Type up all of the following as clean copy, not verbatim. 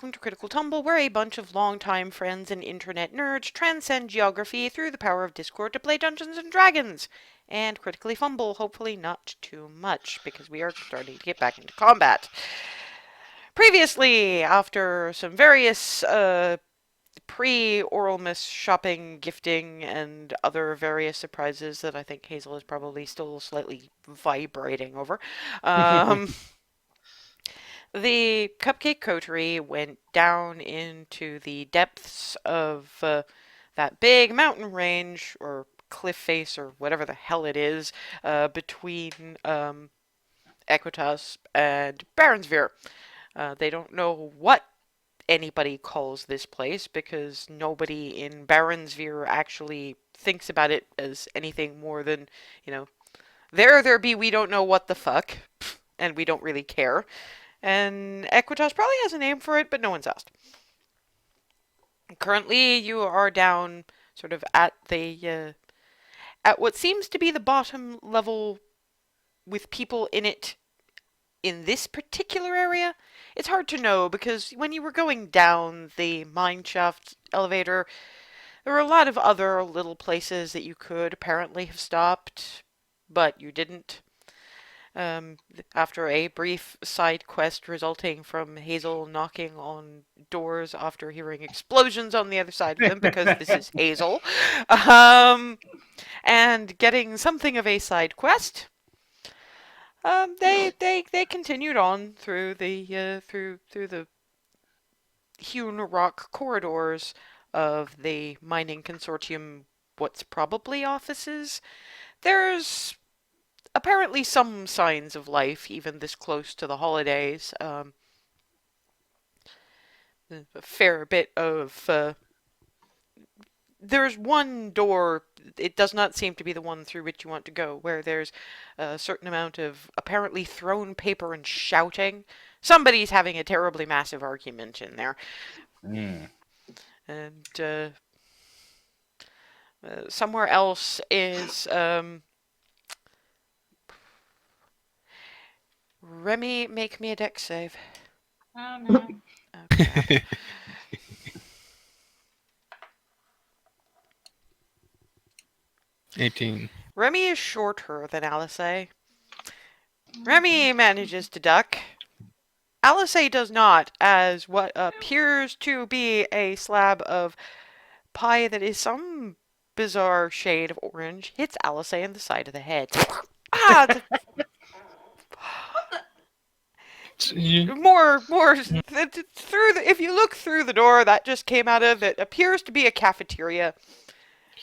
welcome to Critical Tumble, where a bunch of longtime friends and internet nerds transcend geography through the power of Discord to play Dungeons and Dragons. And critically fumble, hopefully not too much, because we are starting to get back into combat. Previously, after some various pre-Oralmas shopping, gifting, and other various surprises that I think Hazel is probably still slightly vibrating over, the Cupcake Coterie went down into the depths of that big mountain range, or cliff face, or whatever the hell it is, between Equitas and Baronsvere. They don't know what anybody calls this place, because nobody in Baronsvere actually thinks about it as anything more than, there be we don't know what the fuck, and we don't really care. And Equitas probably has a name for it, but no one's asked. Currently, you are down sort of at the at what seems to be the bottom level with people in it in this particular area. It's hard to know, because when you were going down the mine shaft elevator, there were a lot of other little places that you could apparently have stopped, but you didn't. After a brief side quest resulting from Hazel knocking on doors after hearing explosions on the other side of them, because this is Hazel, and getting something of a side quest, they continued on through the through the hewn rock corridors of the mining consortium. What's probably offices. There's apparently some signs of life, even this close to the holidays. A fair bit of... there's one door, it does not seem to be the one through which you want to go, where there's a certain amount of apparently thrown paper and shouting. Somebody's having a terribly massive argument in there. And somewhere else is... Remy, make me a dex save. Oh no. Okay. 18. Remy is shorter than Alice. Remy manages to duck. Alice does not, as what appears to be a slab of pie that is some bizarre shade of orange hits Alice in the side of the head. More through if you look through the door that just came out of it, appears to be a cafeteria,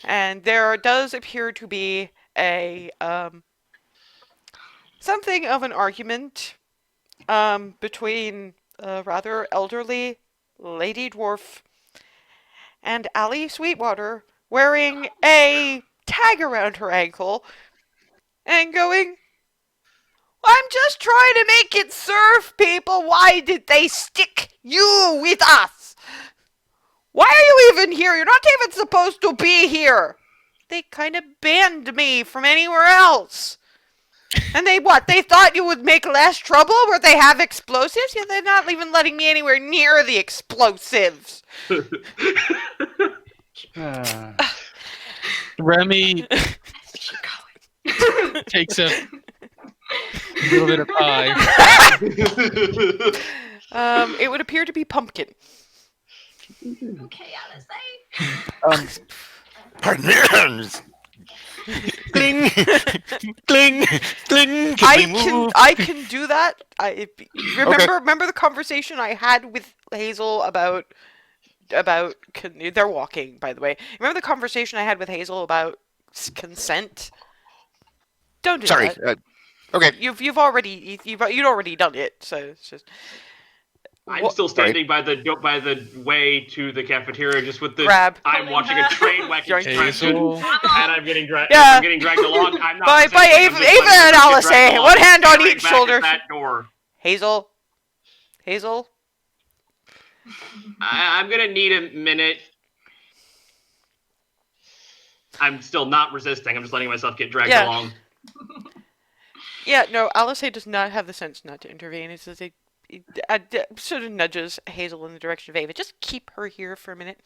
and there does appear to be a something of an argument between a rather elderly lady dwarf and Allie Sweetwater, wearing a tag around her ankle and going, "I'm just trying to make it serve people. Why did they stick you with us? Why are you even here? You're not even supposed to be here. They kind of banned me from anywhere else. And they thought you would make less trouble where they have explosives? Yeah, they're not even letting me anywhere near the explosives." Remy takes a little bit of pie. It would appear to be pumpkin. Okay, Alice. Pardon. Cling, cling, cling. I can do that. Remember the conversation I had with Hazel about they're walking, by the way. Remember the conversation I had with Hazel about consent? Don't do that. Sorry. Okay. You'd already done it, so it's just. I'm still standing by the way to the cafeteria, just with the Grab. I'm watching a train wreck, Hazel. and I'm getting dragged. Yeah. I'm getting dragged along. I'm not. By Ava and Alice, one hand on each shoulder. That door. Hazel. I'm gonna need a minute. I'm still not resisting. I'm just letting myself get dragged along. Yeah, no, Alice does not have the sense not to intervene. It's just sort of nudges Hazel in the direction of Ava. Just keep her here for a minute,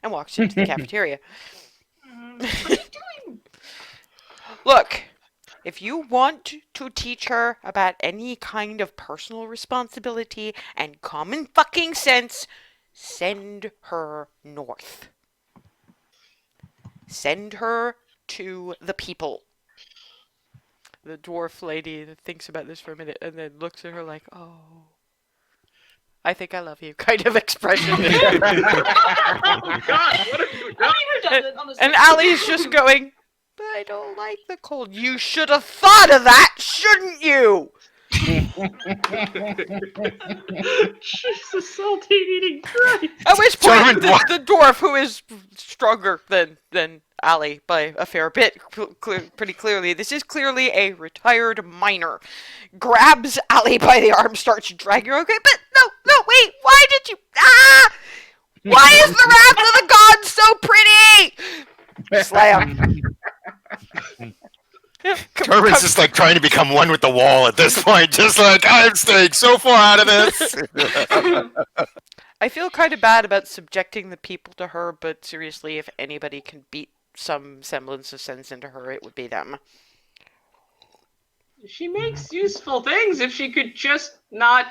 and walks into the cafeteria. What are you doing? Look, if you want to teach her about any kind of personal responsibility and common fucking sense, send her north. Send her to the people. The dwarf lady thinks about this for a minute and then looks at her like, oh, I think I love you kind of expression. Oh my god, what have you done? I mean, redundant, honestly. And Allie's just going, but I don't like the cold. You should have thought of that, shouldn't you? Jesus, salty eating Christ. At which point, German the dwarf, who is stronger than Allie by a fair bit, pretty clearly, this is clearly a retired miner, grabs Allie by the arm, starts dragging her. Okay, but no, wait, why did you? Ah! Why is the wrath of the gods so pretty? Slam. Turbin's just like trying to become one with the wall at this point, just like, I'm staying so far out of this. I feel kind of bad about subjecting the people to her, but seriously, if anybody can beat some semblance of sense into her, it would be them. She makes useful things if she could just not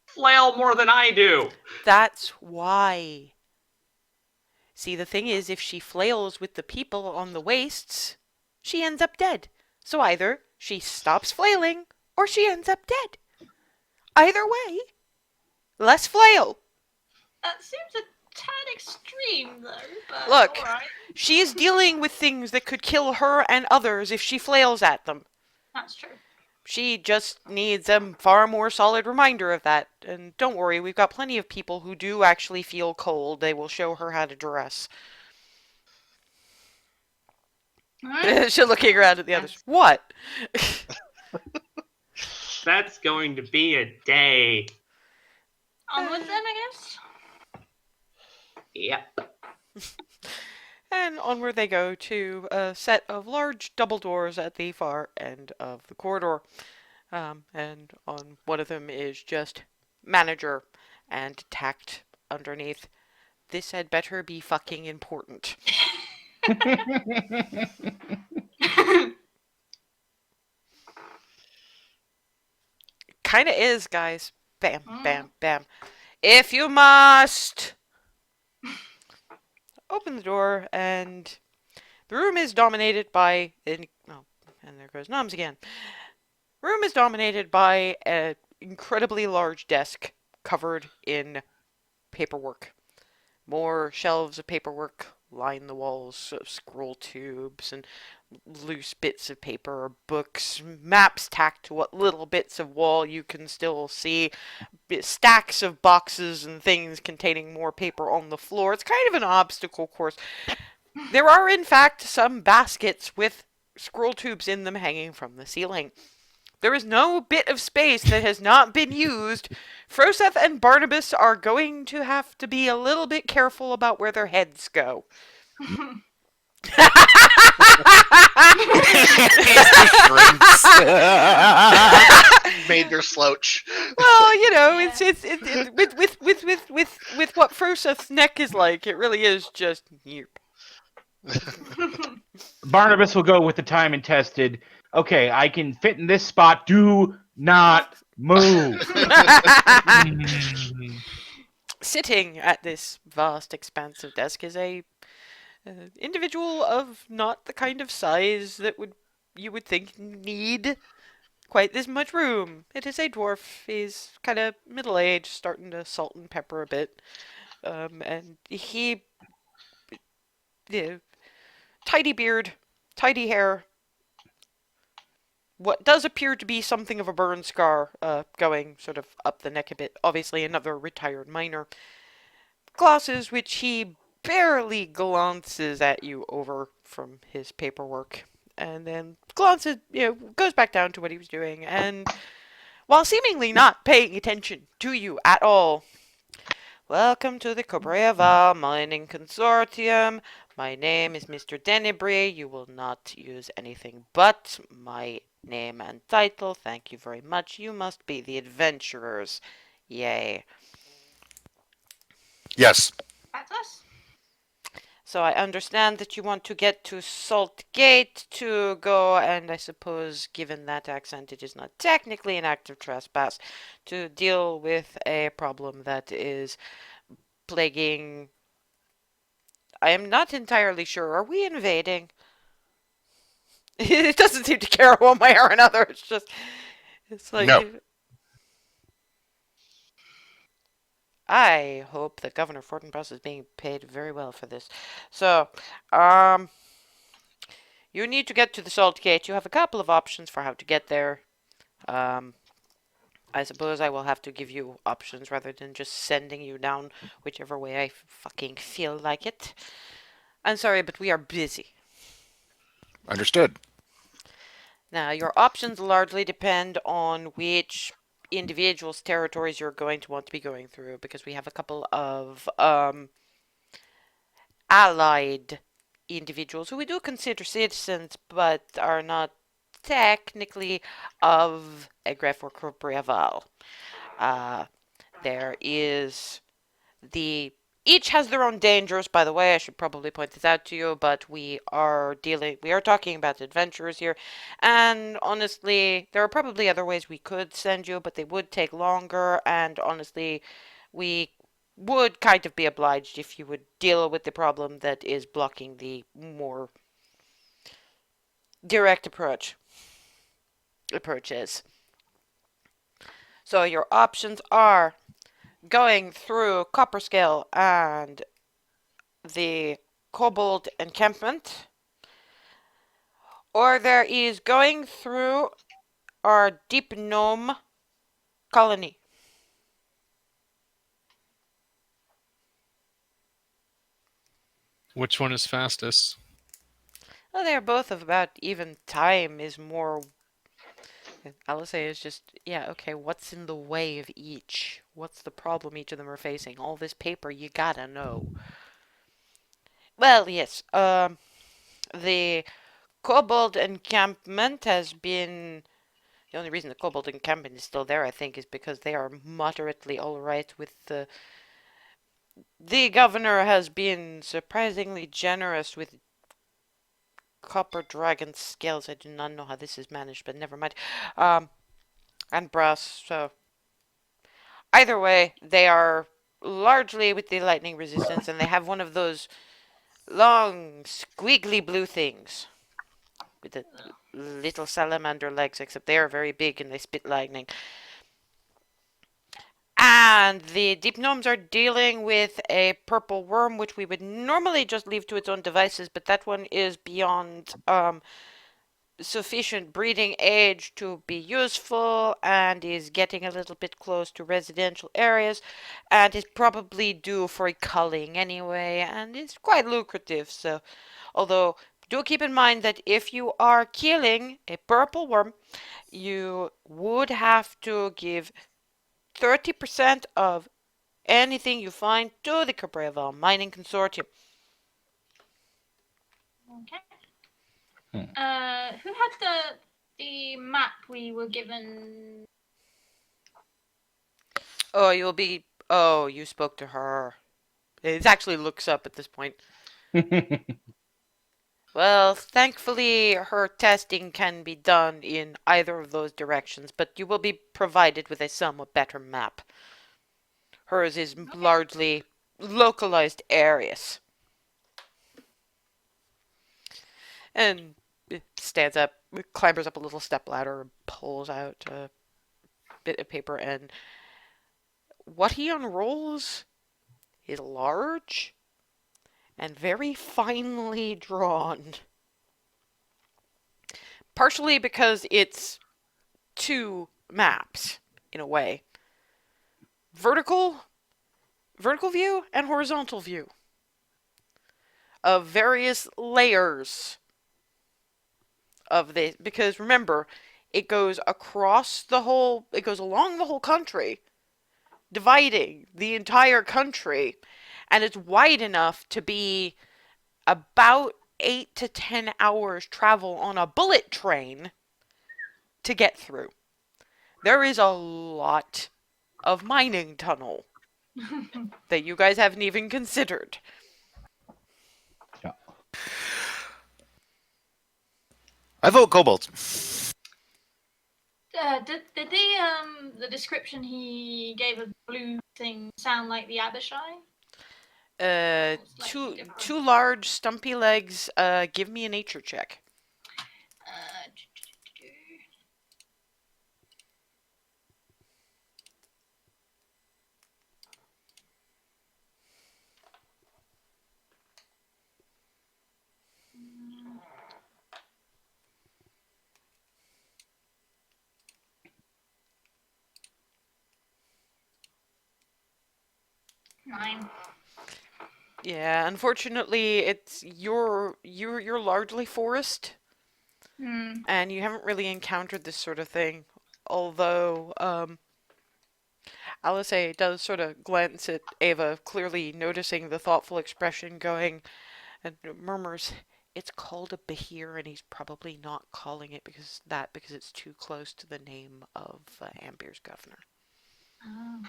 flail more than I do. That's why. See, the thing is, if she flails with the people on the wastes, she ends up dead. So either she stops flailing, or she ends up dead. Either way, less flail. That seems a tad extreme, though. But Look. alright. She is dealing with things that could kill her and others if she flails at them. That's true. She just needs a far more solid reminder of that. And don't worry, we've got plenty of people who do actually feel cold. They will show her how to dress. Alright. She's looking around at the others. What? That's going to be a day. Onwards then, I guess. Yep. And onward they go to a set of large double doors at the far end of the corridor. And on one of them is just manager and tacked underneath. This had better be fucking important. Kinda is, guys. Bam, bam, bam. If you must! Open the door, and the room is dominated by... and there goes Noms again. Room is dominated by an incredibly large desk covered in paperwork. More shelves of paperwork line the walls of scroll tubes and loose bits of paper, books, maps tacked to what little bits of wall you can still see, stacks of boxes and things containing more paper on the floor. It's kind of an obstacle course. There are, in fact, some baskets with scroll tubes in them hanging from the ceiling. There is no bit of space that has not been used. Froseth and Barnabas are going to have to be a little bit careful about where their heads go. Made their slouch. Well, you know, it's with what Froseth's neck is like, it really is just yep. Barnabas will go with the time and tested. Okay, I can fit in this spot. Do not move. Sitting at this vast, expansive desk is a individual of not the kind of size that you would think need quite this much room. It is a dwarf. He's kind of middle-aged, starting to salt and pepper a bit, and he, tidy beard, tidy hair. What does appear to be something of a burn scar going sort of up the neck a bit. Obviously another retired miner. Glasses which he barely glances at you over from his paperwork. And then glances, goes back down to what he was doing. And while seemingly not paying attention to you at all. Welcome to the Cobrea-Val Mining Consortium. My name is Mr. Denebry. You will not use anything but my Name and title. Thank you very much. You must be the adventurers. Yay. Yes. That's us. So I understand that you want to get to Salt Gate to go, and I suppose, given that accent, it is not technically an act of trespass, to deal with a problem that is plaguing. I am not entirely sure. Are we invading? It doesn't seem to care one way or another. It's like. No. I hope that Governor Fortinbras is being paid very well for this. So, um, you need to get to the Salt Gate. You have a couple of options for how to get there. I suppose I will have to give you options rather than just sending you down whichever way I fucking feel like it. I'm sorry, but we are busy. Understood. Now, your options largely depend on which individual's territories you're going to want to be going through, because we have a couple of allied individuals who we do consider citizens, but are not technically of Egref or Cobrea-Val. There is the each has their own dangers, by the way. I should probably point this out to you, but we are talking about adventurers here, and honestly, there are probably other ways we could send you, but they would take longer, and honestly, we would kind of be obliged if you would deal with the problem that is blocking the more direct approaches. So your options are going through Copperscale and the Kobold encampment, or there is going through our Deep Gnome colony. Which one is fastest? Well, they're both of about even. Time is more. I'll say is just, yeah, okay, what's in the way of each? What's the problem each of them are facing? All this paper, you gotta know. Well, yes, the Kobold encampment has been. The only reason the Kobold encampment is still there, I think, is because they are moderately alright with the. The governor has been surprisingly generous with copper dragon scales. I do not know how this is managed, but never mind. And brass, so. Either way, they are largely with the lightning resistance, and they have one of those long, squiggly blue things with the little salamander legs, except they are very big and they spit lightning. And the deep gnomes are dealing with a purple worm, which we would normally just leave to its own devices, but that one is beyond sufficient breeding age to be useful and is getting a little bit close to residential areas and is probably due for a culling anyway, and it's quite lucrative. So, although do keep in mind that if you are killing a purple worm, you would have to give 30% of anything you find to the Cobrea-Val Mining Consortium. Okay. Who had the map we were given? Oh, you spoke to her. It actually looks up at this point. Well, thankfully, her testing can be done in either of those directions, but you will be provided with a somewhat better map. Hers is largely localized areas. And it stands up, clambers up a little stepladder, and pulls out a bit of paper, and what he unrolls is large and very finely drawn. Partially because it's two maps, in a way. Vertical view and horizontal view of various layers of this, because remember, it goes along the whole country, dividing the entire country, and it's wide enough to be about 8 to 10 hours travel on a bullet train to get through. There is a lot of mining tunnel that you guys haven't even considered. I vote kobolds. Did the description he gave of the blue thing sound like the Abishai? Two large stumpy legs. Give me a nature check. Uh, 9. Yeah, unfortunately, it's you're largely forest, and you haven't really encountered this sort of thing. Although, Alice does sort of glance at Ava, clearly noticing the thoughtful expression, going, and murmurs, "It's called a behir, and he's probably not calling it because it's too close to the name of Ambier's governor." Oh.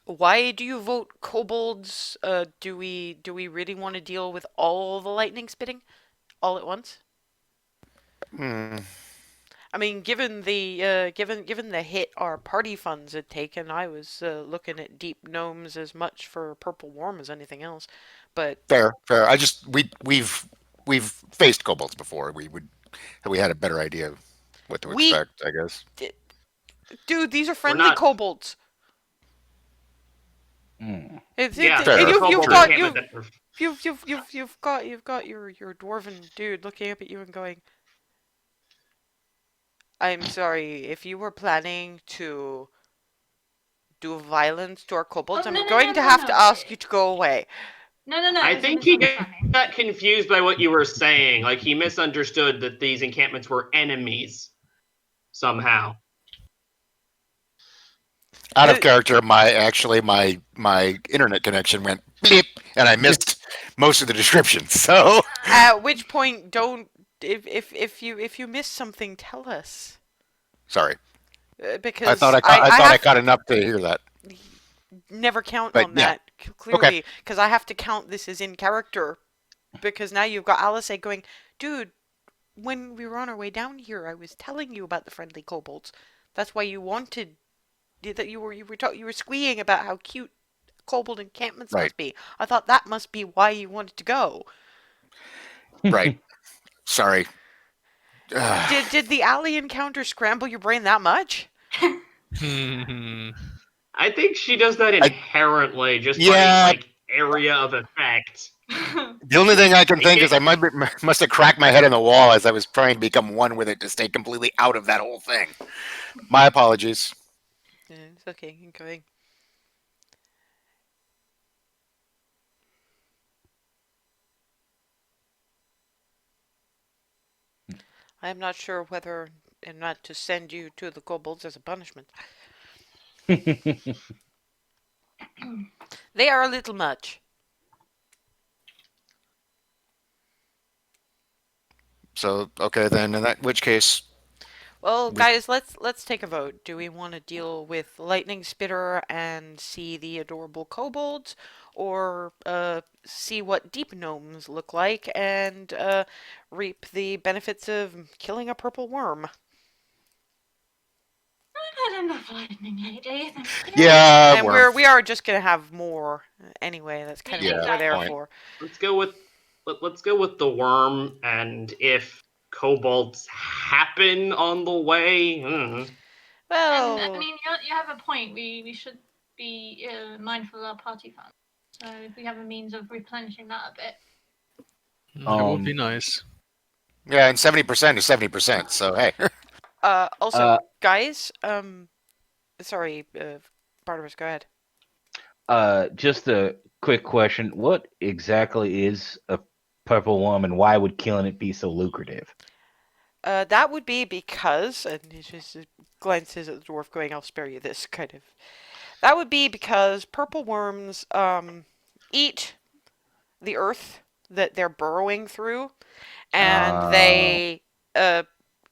Why do you vote kobolds? Do we really want to deal with all the lightning spitting all at once? Hmm. I mean, given the hit our party funds had taken, I was looking at deep gnomes as much for purple worm as anything else. But Fair. I just we've faced kobolds before. We had a better idea of what to we, expect, I guess. dude, these are friendly not- kobolds. It's Yeah, it, Fair. and kobold you've got encampment that- you've got your dwarven dude looking up at you and going, "I'm sorry, if you were planning to do violence to our kobolds, Oh, I'm no, going to have to ask you to go away." No. It I was a think he misunderstanding. got confused by what you were saying. Like he misunderstood that these encampments were enemies somehow. Out of character, my internet connection went bleep, and I missed most of the description. So At which point, don't if you miss something, tell us. sorry. Because I thought I caught enough to hear that. never count But, on yeah. that clearly, because I have to count this as in character. Because now you've got Alice going, "Dude, when we were on our way down here, I was telling you about the friendly kobolds. That's why you wanted that you were squeeing about how cute kobold encampments Right. must be. I thought that must be why you wanted to go." Right. Sorry. Did the alley encounter scramble your brain that much? I think she does that inherently, just Yeah. by like area of effect. The only thing I can think is I must have cracked my head in the wall as I was trying to become one with it to stay completely out of that whole thing. My apologies. Yeah, it's okay. Keep going. I am not sure whether or not to send you to the kobolds as a punishment. They are a little much. So okay then, in which case, Well, guys, let's take a vote. Do we want to deal with Lightning Spitter and see the adorable kobolds, or see what deep gnomes look like and reap the benefits of killing a purple worm? I've had enough lightning lately. Thank you. yeah, And we are just gonna have more anyway. That's kind of Yeah, what we're there point. for. Let's go with the worm, and if kobolds happen on the way, Well, And, I mean, you have a point. We should be mindful of our party fund. So if we have a means of replenishing that a bit. That would be nice. Yeah, and 70% is 70%. So hey, also, guys, sorry, Barnabas, go ahead. Just a quick question. What exactly is a purple worm and why would killing it be so lucrative? That would be because, and he just glances at the dwarf going, "I'll spare you this," kind of. That would be because purple worms eat the earth that they're burrowing through, and they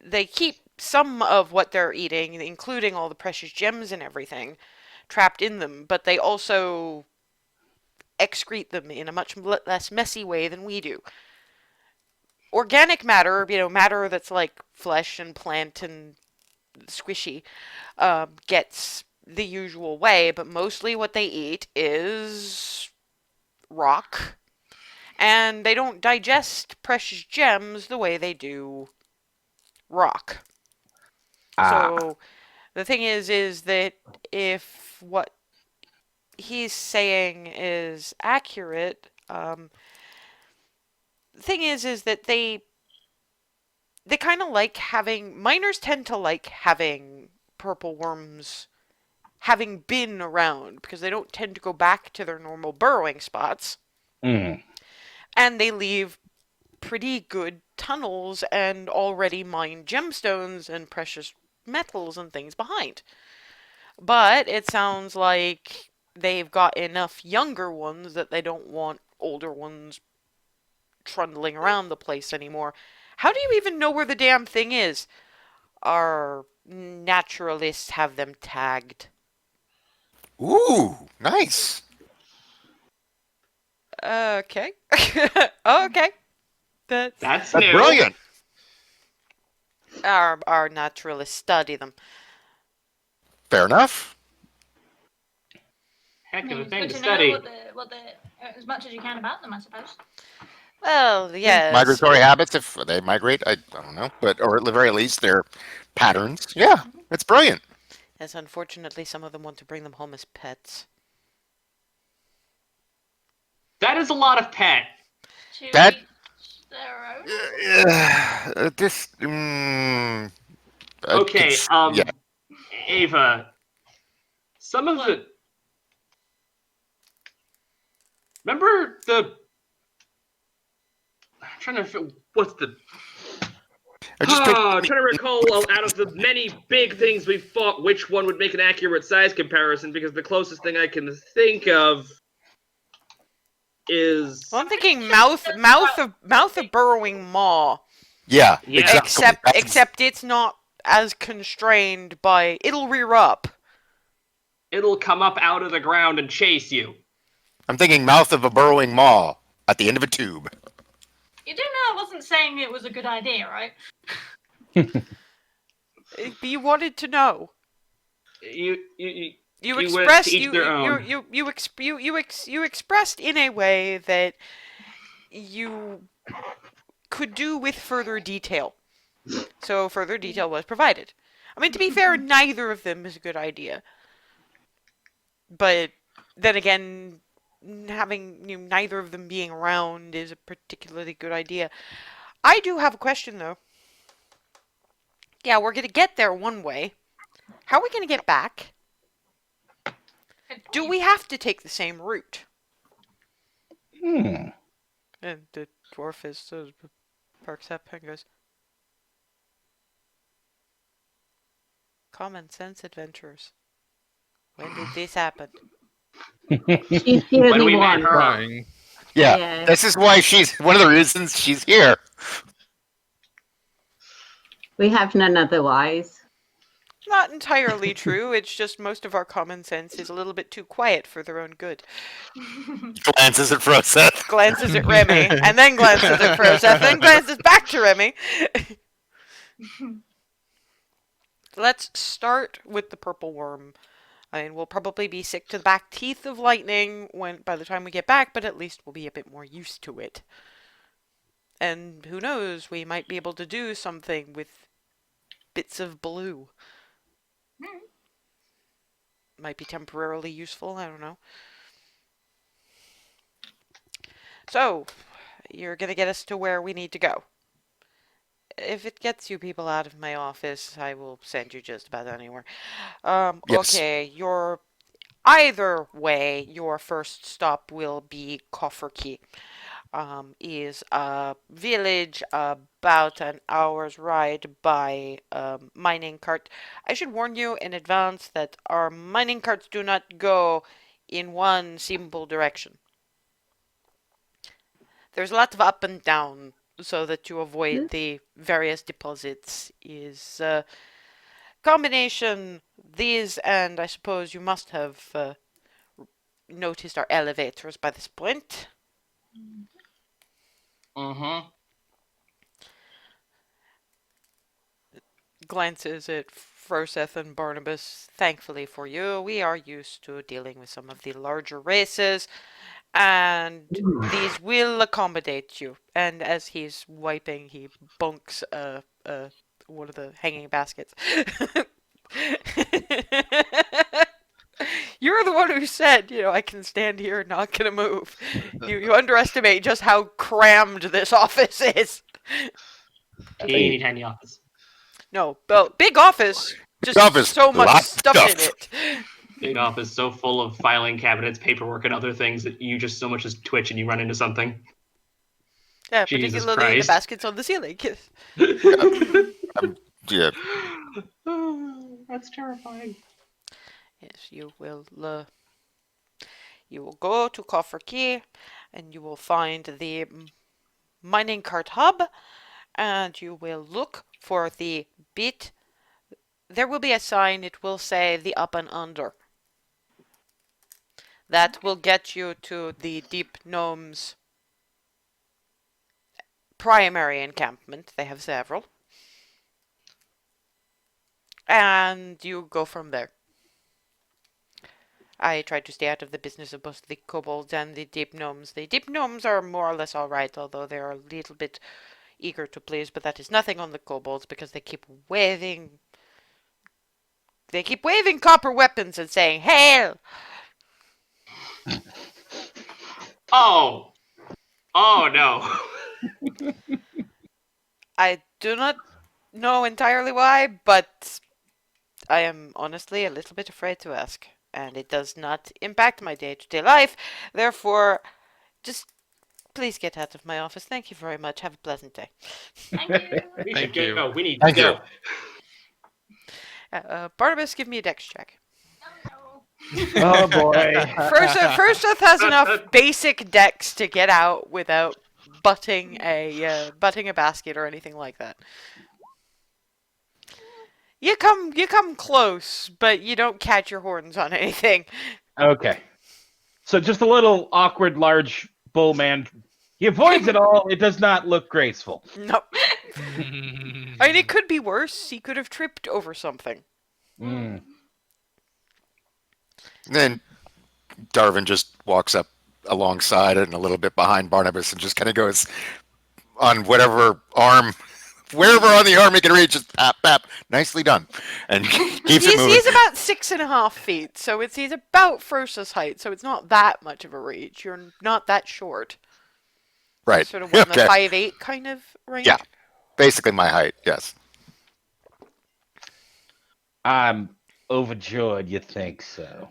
they keep some of what they're eating, including all the precious gems and everything, trapped in them, but they also excrete them in a much less messy way than we do. Organic matter, matter that's like flesh and plant and squishy, gets the usual way, but mostly what they eat is rock, and they don't digest precious gems the way they do rock. So the thing is that if what he's saying is accurate, the thing is that they kind of like having miners tend to like having purple worms having been around because they don't tend to go back to their normal burrowing spots. Mm. And they leave pretty good tunnels and already mined gemstones and precious metals and things behind. But it sounds like they've got enough younger ones that they don't want older ones trundling around the place anymore. How do you even know where the damn thing is? Our naturalists have them tagged. Ooh, nice. Okay. Okay. That's That's new. brilliant. Our naturalists study them. Fair enough. Heck of a It's thing good to to study. know what the as much as you can about them, I suppose. Well, yes. Migratory habits, if they migrate, I don't know, but or at the very least, their patterns. Yeah, it's brilliant. Yes, unfortunately, some of them want to bring them home as pets. That is a lot of pet. To That- each their own. This. Okay, yeah. Ava. Some of What? the. Remember the. I'm trying to. What's the. I just I'm trying to recall out of the many big things we fought, which one would make an accurate size comparison, because the closest thing I can think of is. Well, I'm thinking mouth of burrowing maw. yeah, Yeah. exactly. Except it's not as constrained by it'll rear up. It'll come up out of the ground and chase you. I'm thinking mouth of a burrowing maw at the end of a tube. You do know I wasn't saying it was a good idea, right? You wanted to know. You You went expressed to each their own. you expressed in a way that you could do with further detail. So further detail was provided. I mean, to be fair, neither of them is a good idea. But then again, having neither of them being around is a particularly good idea. I do have a question though. Yeah, we're gonna get there one way. How are we gonna get back? Good Do point. we have to take the same route? Hmm. And the dwarf is perks up and goes, "Common sense adventurers. When did this happen?" She's here When the we met one. her. Crying. Yeah, Yeah. this is why she's one of the reasons she's here. We have none otherwise. Not entirely true. It's just most of our common sense is a little bit too quiet for their own good. Glances at Froseth. Glances at Remy, and then glances at Froseth, then glances back to Remy. Let's start with the purple worm. I mean, we'll probably be sick to the back teeth of lightning by the time we get back, but at least we'll be a bit more used to it. And who knows, we might be able to do something with bits of blue. Might be temporarily useful, I don't know. So, you're gonna get us to where we need to go. If it gets you people out of my office, I will send you just about anywhere. Yes. Okay, either way, your first stop will be Cofferkey. Is a village about an hour's ride by mining cart. I should warn you in advance that our mining carts do not go in one simple direction. There's a lot of up and down so that you avoid the various deposits is combination these, and I suppose you must have noticed our elevators by this point. Mm-hmm. Glances at Froseth and Barnabas. Thankfully for you, we are used to dealing with some of the larger races, and these will accommodate you. And as he's wiping, he bunks one of the hanging baskets. You're the one who said, I can stand here and not gonna move. You underestimate just how crammed this office is. Teeny tiny office. No, but big office. Just office, so much lots of stuff in stuff. it. Big office so full of filing cabinets, paperwork, and other things that you just so much as twitch and you run into something. Yeah, Jesus particularly the Christ. baskets on the ceiling. Yeah. That's terrifying. Yes, you will go to Cofferkey, and you will find the mining cart hub, and you will look for the bit. There will be a sign. It will say the up and under. That will get you to the Deep Gnomes primary encampment. They have several. And you go from there. I tried to stay out of the business of both the kobolds and the deep gnomes. The deep gnomes are more or less alright, although they are a little bit eager to please, but that is nothing on the kobolds because they keep waving copper weapons and saying, "Hail!" Oh! Oh no. I do not know entirely why, but I am honestly a little bit afraid to ask. And it does not impact my day-to-day life. Therefore, just please get out of my office. Thank you very much. Have a pleasant day. Thank you. We Thank should you. go. We need Thank to you. go. Barnabas, give me a dex check. Oh, Oh boy. First has enough basic dex to get out without butting a basket or anything like that. You come close, but you don't catch your horns on anything. Okay. So just a little awkward large bull man. He avoids it all. It does not look graceful. No. I mean, it could be worse. He could have tripped over something. Mm. Then Darvin just walks up alongside it and a little bit behind Barnabas and just kind of goes on whatever arm, wherever on the arm he can reach, just pap, pap, nicely done. And keeps it moving. He's about 6.5 feet, so he's about Frosa's height, so it's not that much of a reach. You're not that short. Right. Sort of in the Okay. 5'8" kind of range. Yeah. Basically my height, yes. I'm overjoyed you think so.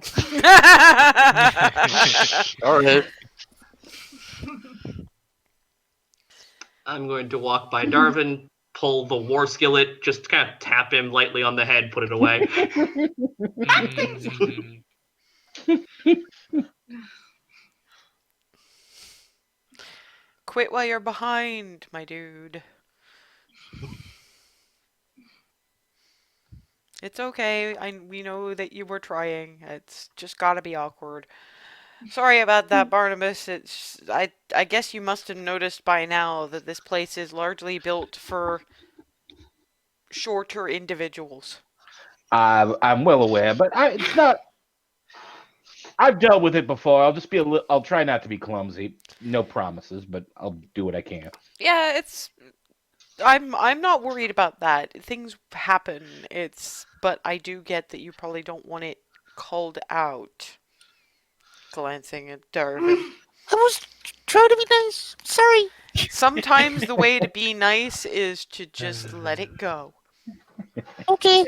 All right. I'm going to walk by Darvin, pull the war skillet, just kind of tap him lightly on the head, put it away. Quit while you're behind, my dude. It's okay. We know that you were trying. It's just gotta be awkward. Sorry about that, Barnabas. I guess you must have noticed by now that this place is largely built for shorter individuals. I'm well aware, but it's not. I've dealt with it before. I'll just be I'll try not to be clumsy. No promises, but I'll do what I can. Yeah, I'm not worried about that. Things happen. But I do get that you probably don't want it called out. Glancing at Darvin. I was trying to be nice. Sorry. Sometimes the way to be nice is to just let it go. Okay.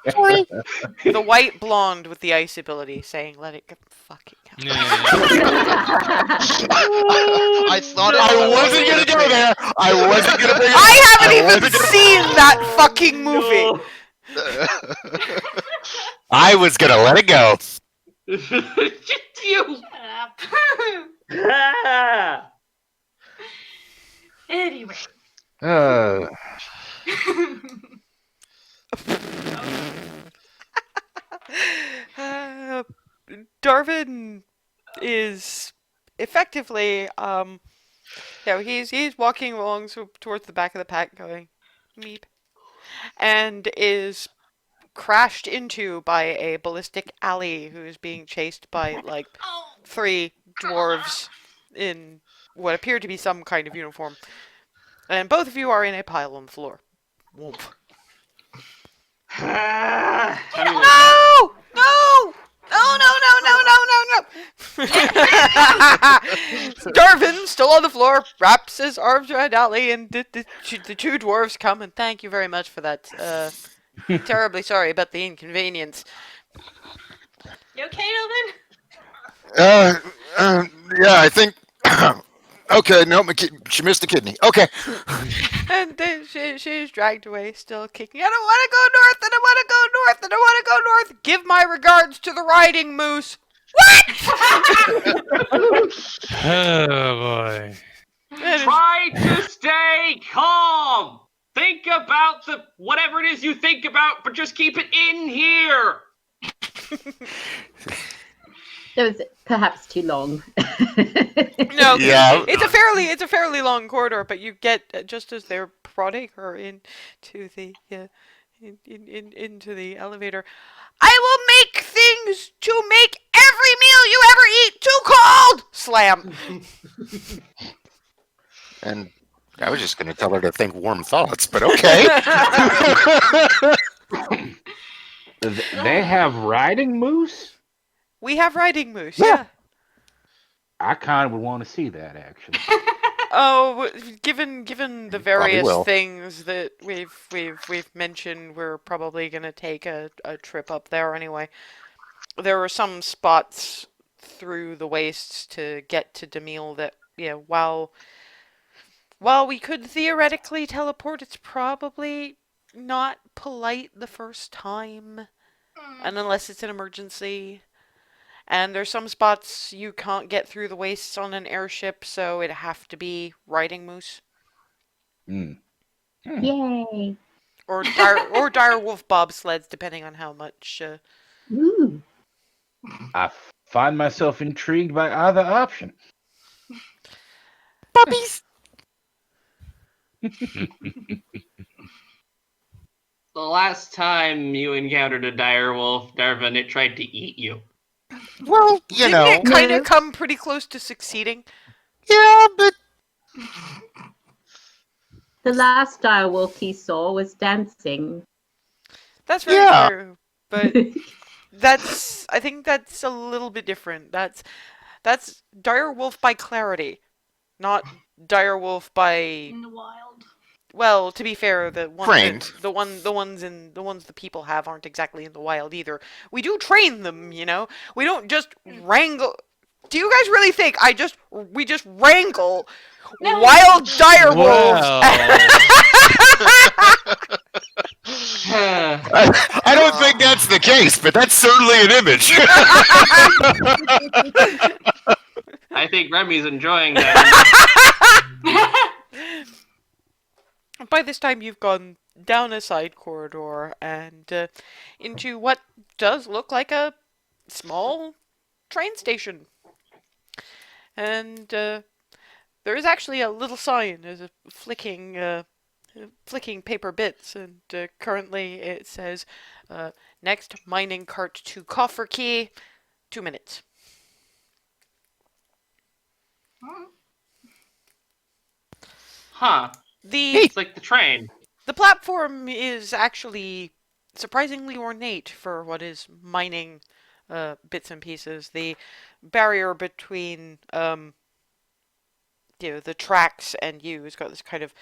Sorry. The white blonde with the ice ability saying, "Let it go." Fuck it. Go. I thought I wasn't gonna go there. I wasn't gonna bring it up. I haven't even wasn't gonna- seen that fucking movie. I was gonna let it go. Just you! shut up. Uh, Uh, Darvin is effectively, he's walking along towards the back of the pack, going, meep, and is crashed into by a ballistic alley who's being chased by like Oh, 3 dwarves in what appear to be some kind of uniform, and both of you are in a pile on the floor. Whoomp. I mean, No! No! No, no, no, no, no, no, no! Darvin, still on the floor, wraps his arms around Allie, and the 2 dwarves come and thank you very much for that. Terribly sorry about the inconvenience. you okay, Elvin? Yeah, I think. Okay, no, she missed a kidney. Okay. And then she's dragged away, still kicking. I don't want to go north, I don't want to go north, I don't want to go north. Give my regards to the riding moose. Oh boy. try to stay calm. Think about the whatever it is you think about, but just keep it in here. That was perhaps too long. No, Yeah. it's a fairly long corridor, but you get just as they're prodding her into the into the elevator. I will make things to make every meal you ever eat too cold. Slam. And I was just going to tell her to think warm thoughts, but okay. they have riding moose? We have riding moose. Yeah. I kind of would want to see that, actually. Oh, given the various will. things that we've mentioned, we're probably gonna take a trip up there anyway. There are some spots through the wastes to get to Demille that, while we could theoretically teleport, it's probably not polite the first time, and unless it's an emergency. And there's some spots you can't get through the wastes on an airship, so it'd have to be riding moose. Yay. Or dire wolf bobsleds, depending on how much. Ooh. I find myself intrigued by either option. Puppies. The last time you encountered a dire wolf, Darvin, it tried to eat you. Well, Didn't it kind No. of come pretty close to succeeding? Yeah, but The last direwolf he saw was dancing. That's very Yeah. true, but I think that's a little bit different. That's dire wolf by clarity, not dire wolf by. In the wild. Well, to be fair, the ones Trained. the ones the people have aren't exactly in the wild either. We do train them, We don't just wrangle. Do you guys really think we just wrangle No. wild dire wolves? I don't think that's the case, but that's certainly an image. I think Remy's enjoying that. By this time, you've gone down a side corridor and into what does look like a small train station. And there is actually a little sign. There's a flicking paper bits, and currently it says, next mining cart to Cofferkey, 2 minutes. Huh. The It's like the train. The platform is actually surprisingly ornate for what is mining bits and pieces. The barrier between the tracks and you has got this kind of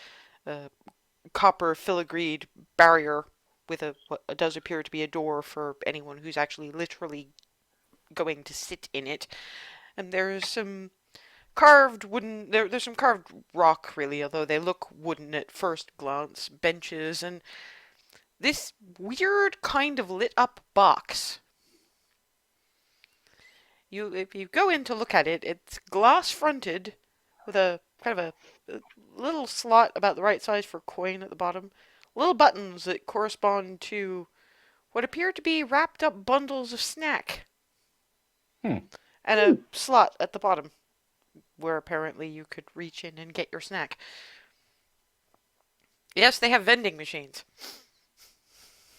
copper filigreed barrier with what does appear to be a door for anyone who's actually literally going to sit in it. And there's some carved wooden. There's some carved rock, really, although they look wooden at first glance. Benches and this weird kind of lit up box. If you go in to look at it, it's glass fronted with a kind of a little slot about the right size for coin at the bottom. Little buttons that correspond to what appear to be wrapped up bundles of snack. Hmm. And a slot at the bottom where apparently you could reach in and get your snack. Yes, they have vending machines.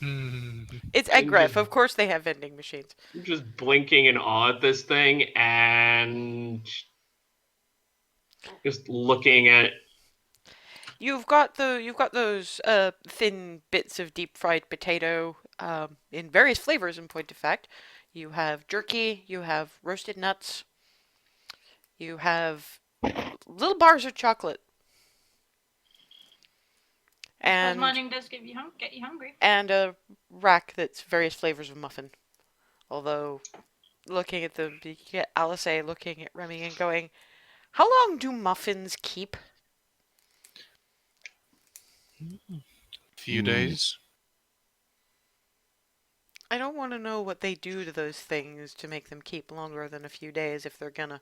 Hmm. It's And Eggref. just- Of course they have vending machines. I'm just blinking in awe at this thing and just looking at. You've got those thin bits of deep fried potato in various flavors. In point of fact, you have jerky, you have roasted nuts, you have little bars of chocolate, Because and mining does get you hungry. and a rack that's various flavors of muffin. Although, looking at them, you get Alice looking at Remy and going, "How long do muffins keep?" Few Hmm. days. I don't want to know what they do to those things to make them keep longer than a few days if they're gonna.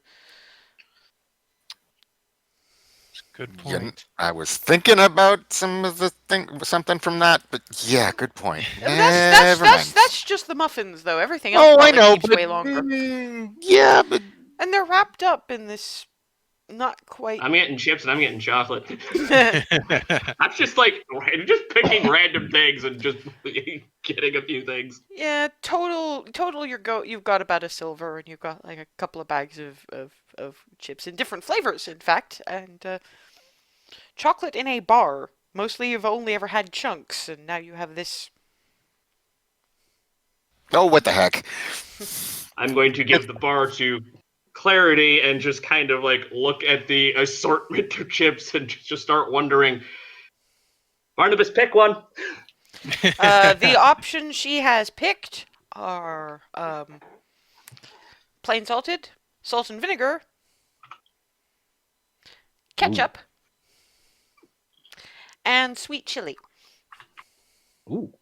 Good Yeah, point. I was thinking about something from that, but yeah, good point. That's Never mind. that's just the muffins though. Everything else Oh, I probably know, keeps but way longer. yeah, but And they're wrapped up in this not quite. I'm getting chips and I'm getting chocolate. I'm just like just picking random things and just getting a few things. Yeah, total you've got about a silver and you've got like a couple of bags of chips in different flavors in fact and chocolate in a bar. Mostly you've only ever had chunks and now you have this. oh, what the heck? I'm going to give the bar to Clarity and just kind of like look at the assortment of chips and just start wondering. Barnabas, pick one. The options she has picked are plain salted, salt and vinegar, ketchup, and sweet chili. Ooh.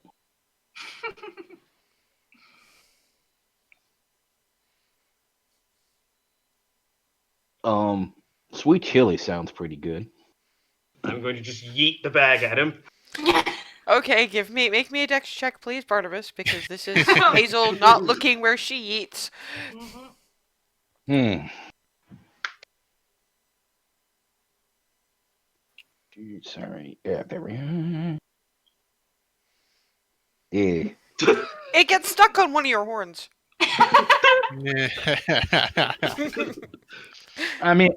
Sweet chili sounds pretty good. I'm going to just yeet the bag at him. Okay, make me a dex check, please, Barnabas, because this is Hazel not looking where she eats. Mhm. Hmm. Sorry. Yeah, there we are. Yeah. It gets stuck on one of your horns. I mean,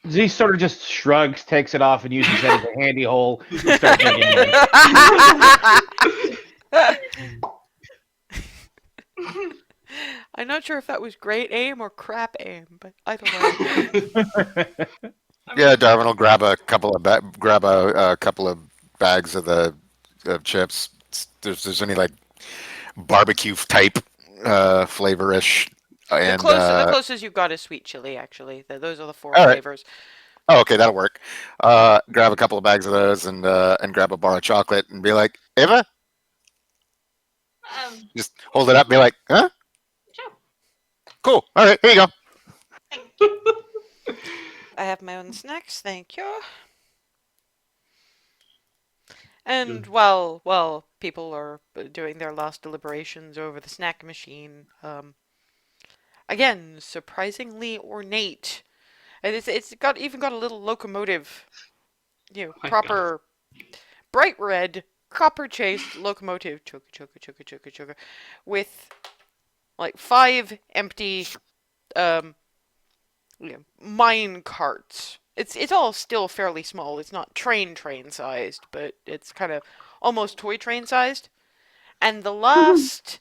Z sort of just shrugs, takes it off, and uses it as a handy hole. And starts digging in. I'm not sure if that was great aim or crap aim, but either way. Yeah, Darwin will grab a couple of couple of bags of the chips. There's any like barbecue type flavorish and The closest you've got is sweet chili, actually. Those are the four All right. flavors. oh, okay, that'll work. Grab a couple of bags of those and grab a bar of chocolate and be like, Ava, just hold it up and be like, huh? Sure. Cool. All right, here you go. I have my own snacks, thank you. And while people are doing their last deliberations over the snack machine, again, surprisingly ornate. And it's got a little locomotive, My proper bright red copper chased locomotive, choka choka choka choka choka, with like 5 empty mine carts. It's all still fairly small. It's not train sized, but it's kind of almost toy train sized. And the last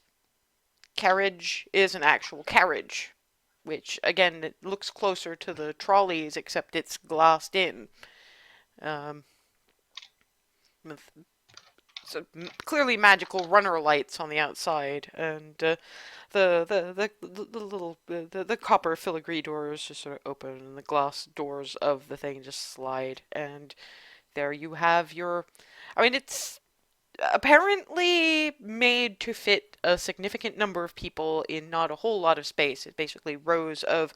carriage is an actual carriage, which again it looks closer to the trolleys except it's glassed in. With clearly magical runner lights on the outside, and the little the copper filigree doors just sort of open, and the glass doors of the thing just slide, and there you have your. I mean, it's apparently made to fit a significant number of people in not a whole lot of space. It's basically rows of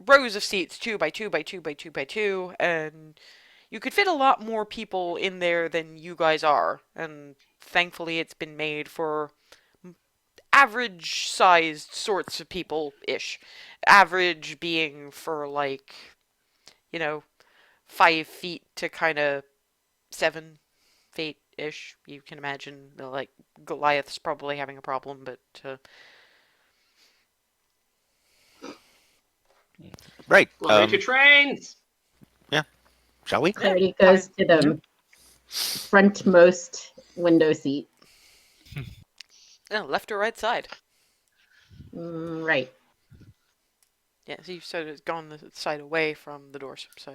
rows of seats, 2 by 2 by 2 by 2 by 2, and you could fit a lot more people in there than you guys are. And thankfully, it's been made for average-sized sorts of people-ish. Average being for, like, 5 feet to kind of 7 feet-ish. You can imagine, like, Goliath's probably having a problem, but Right. Well, make your trains. Shall we? Clarity goes to the frontmost window seat. left or right side. Right. Yeah, so you've sort of gone the side away from the doors. So,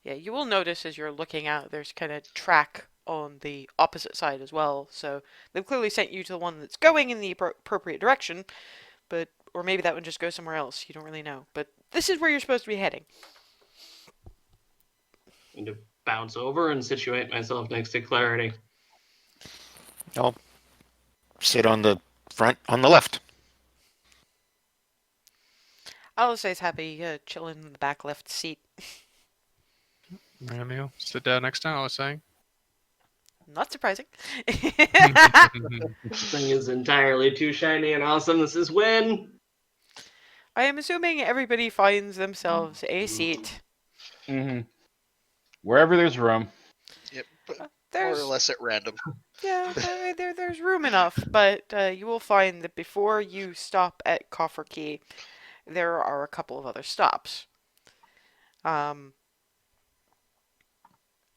yeah, you will notice as you're looking out, there's kind of track on the opposite side as well. So they've clearly sent you to the one that's going in the appropriate direction, or maybe that one just goes somewhere else. You don't really know. But this is where you're supposed to be heading. I'm going to bounce over and situate myself next to Clarity. I'll sit on the front on the left. Alice's happy chilling in the back left seat. Romeo, sit down next time, I was saying. Not surprising. This thing is entirely too shiny and awesome. This is when. I am assuming everybody finds themselves a seat. Mm-hmm. Wherever there's room. Yep, but more There's or less at random. Yeah, there's room enough, but you will find that before you stop at Cofferkey, there are a couple of other stops.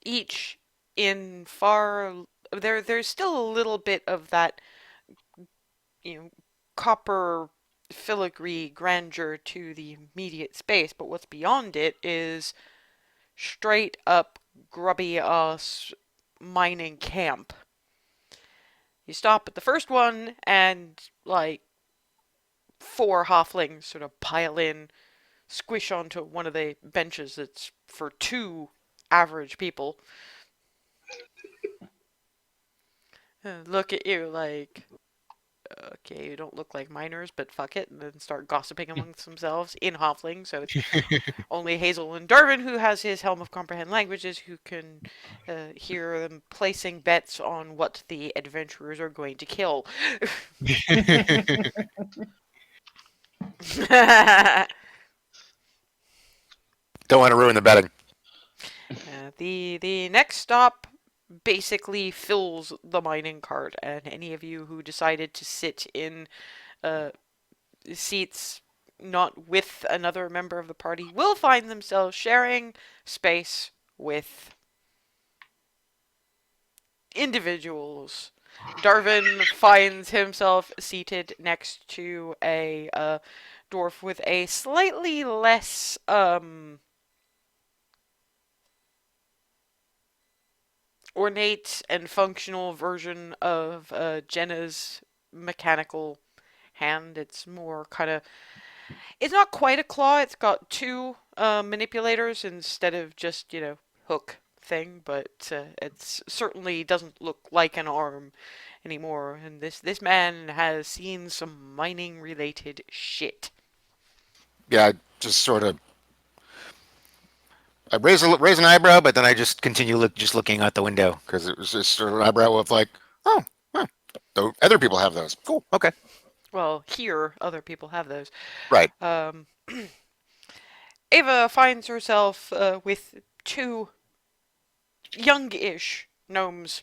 Each in there's still a little bit of that, copper filigree grandeur to the immediate space, but what's beyond it is straight up grubby ass mining camp. You stop at the first one, and, like, 4 halflings sort of pile in, squish onto one of the benches that's for 2 average people. Look at you like, okay, you don't look like miners, but fuck it, and then start gossiping amongst themselves in halfling, so it's only Hazel and Darwin, who has his Helm of Comprehend Languages, who can hear them placing bets on what the adventurers are going to kill. Don't want to ruin the betting. The next stop basically fills the mining cart, and any of you who decided to sit in seats not with another member of the party will find themselves sharing space with individuals. Darwin finds himself seated next to a dwarf with a slightly less ornate and functional version of Jenna's mechanical hand. It's more kind of, it's not quite a claw, it's got 2 manipulators instead of just, hook thing, but it certainly doesn't look like an arm anymore, and this man has seen some mining related shit. Yeah, I just sort of. I raise an eyebrow, but then I just continue just looking out the window because it was just sort of an eyebrow of like, oh, though other people have those. Cool, okay, Well, here other people have those. right. Ava finds herself with 2 young-ish gnomes.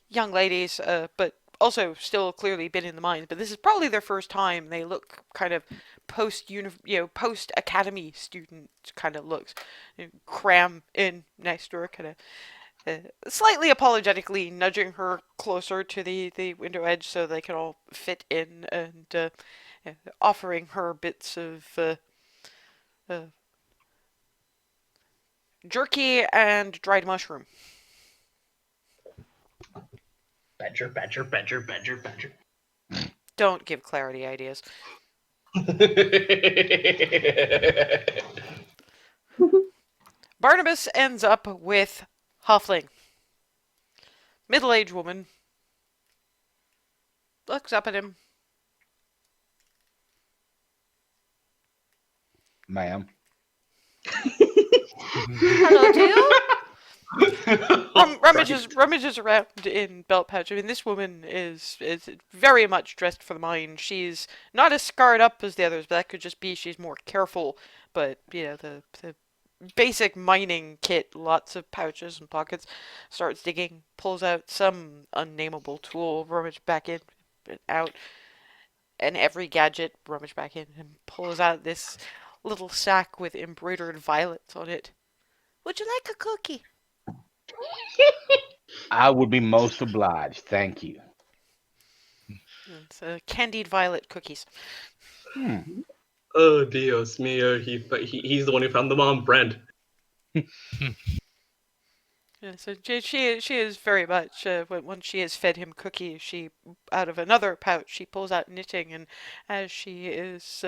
Young ladies, but also still clearly been in the mines. But this is probably their first time. They look kind of post-academy student kind of looks. Cram in next to her, kind of slightly apologetically nudging her closer to the window edge so they can all fit in, and offering her bits of jerky and dried mushroom. Badger. Don't give Clarity ideas. Barnabas ends up with Halfling. Middle-aged woman. Looks up at him. ma'am. Hello to you. Rummages around in belt pouch. I mean, this woman is very much dressed for the mine. She's not as scarred up as the others, but that could just be she's more careful. But the basic mining kit, lots of pouches and pockets. Starts digging, pulls out some unnameable tool, rummage back in, out, and every gadget, rummage back in, and pulls out this little sack with embroidered violets on it. Would you like a cookie? I would be most obliged. Thank you. It's candied violet cookies. Oh, Dios mío. He's the one who found them on brand. Yeah, so she is very much when she has fed him cookies, she out of another pouch she pulls out knitting, and as she is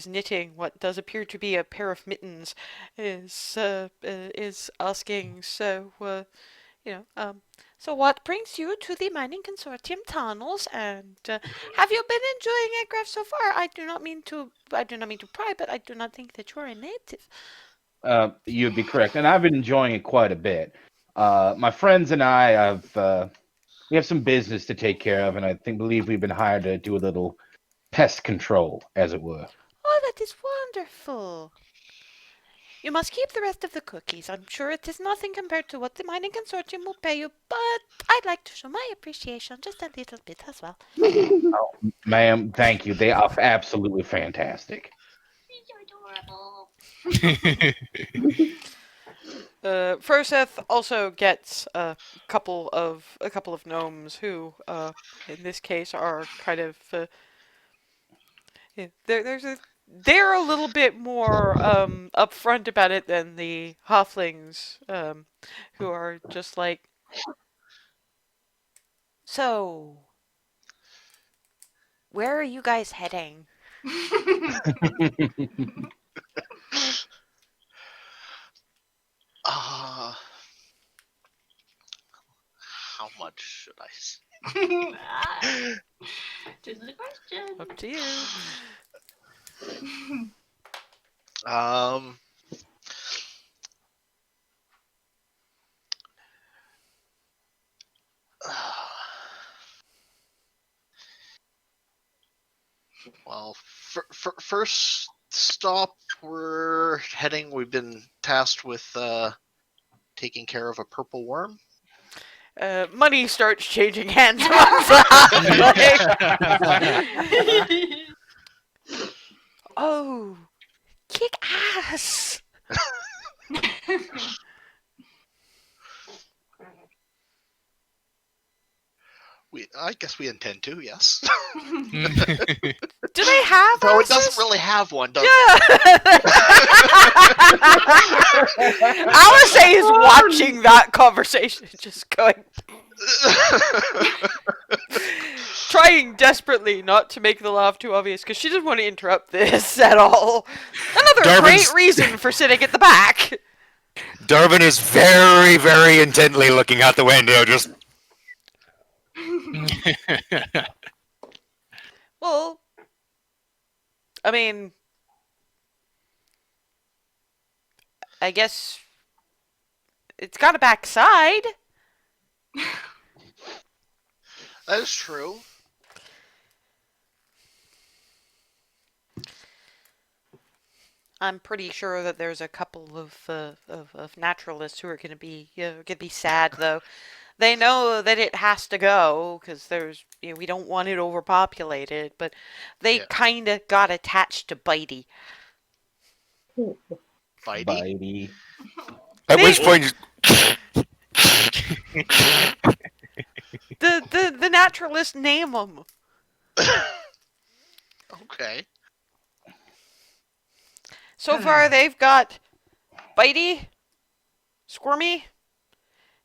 knitting what does appear to be a pair of mittens, is asking, so so what brings you to the Mining Consortium tunnels, and have you been enjoying aircraft so far? I do not mean to pry, but I do not think that you're a native. You'd be correct, and I've been enjoying it quite a bit. My friends and I we have some business to take care of, and believe we've been hired to do a little pest control, as it were. Oh, that is wonderful. You must keep the rest of the cookies. I'm sure it is nothing compared to what the Mining Consortium will pay you, but I'd like to show my appreciation just a little bit as well. Oh, ma'am, thank you. They are absolutely fantastic. You're adorable. Froseth also gets a couple of gnomes who, in this case, are kind of they're a little bit more upfront about it than the halflings, who are just like, so where are you guys heading? How much should I say? Just a question. Up to you. Well, first stop, we've been tasked with taking care of a purple worm. Money starts changing hands on Oh, kick ass! I guess we intend to, yes. Do they have No, it asses? doesn't really have one, does Alice is watching that conversation, just going, trying desperately not to make the laugh too obvious, because she didn't want to interrupt this at all. Another Darvin's- great reason for sitting at the back. Darvin is very, very intently looking out the window, just Well, I mean, I guess it's got a backside. That is true. I'm pretty sure that there's a couple of naturalists who are going to be sad though. They know that it has to go because we don't want it overpopulated, but they kind of got attached to Bitey. Bitey. at which point The naturalists name them. Okay. So far, they've got Bitey, Squirmy,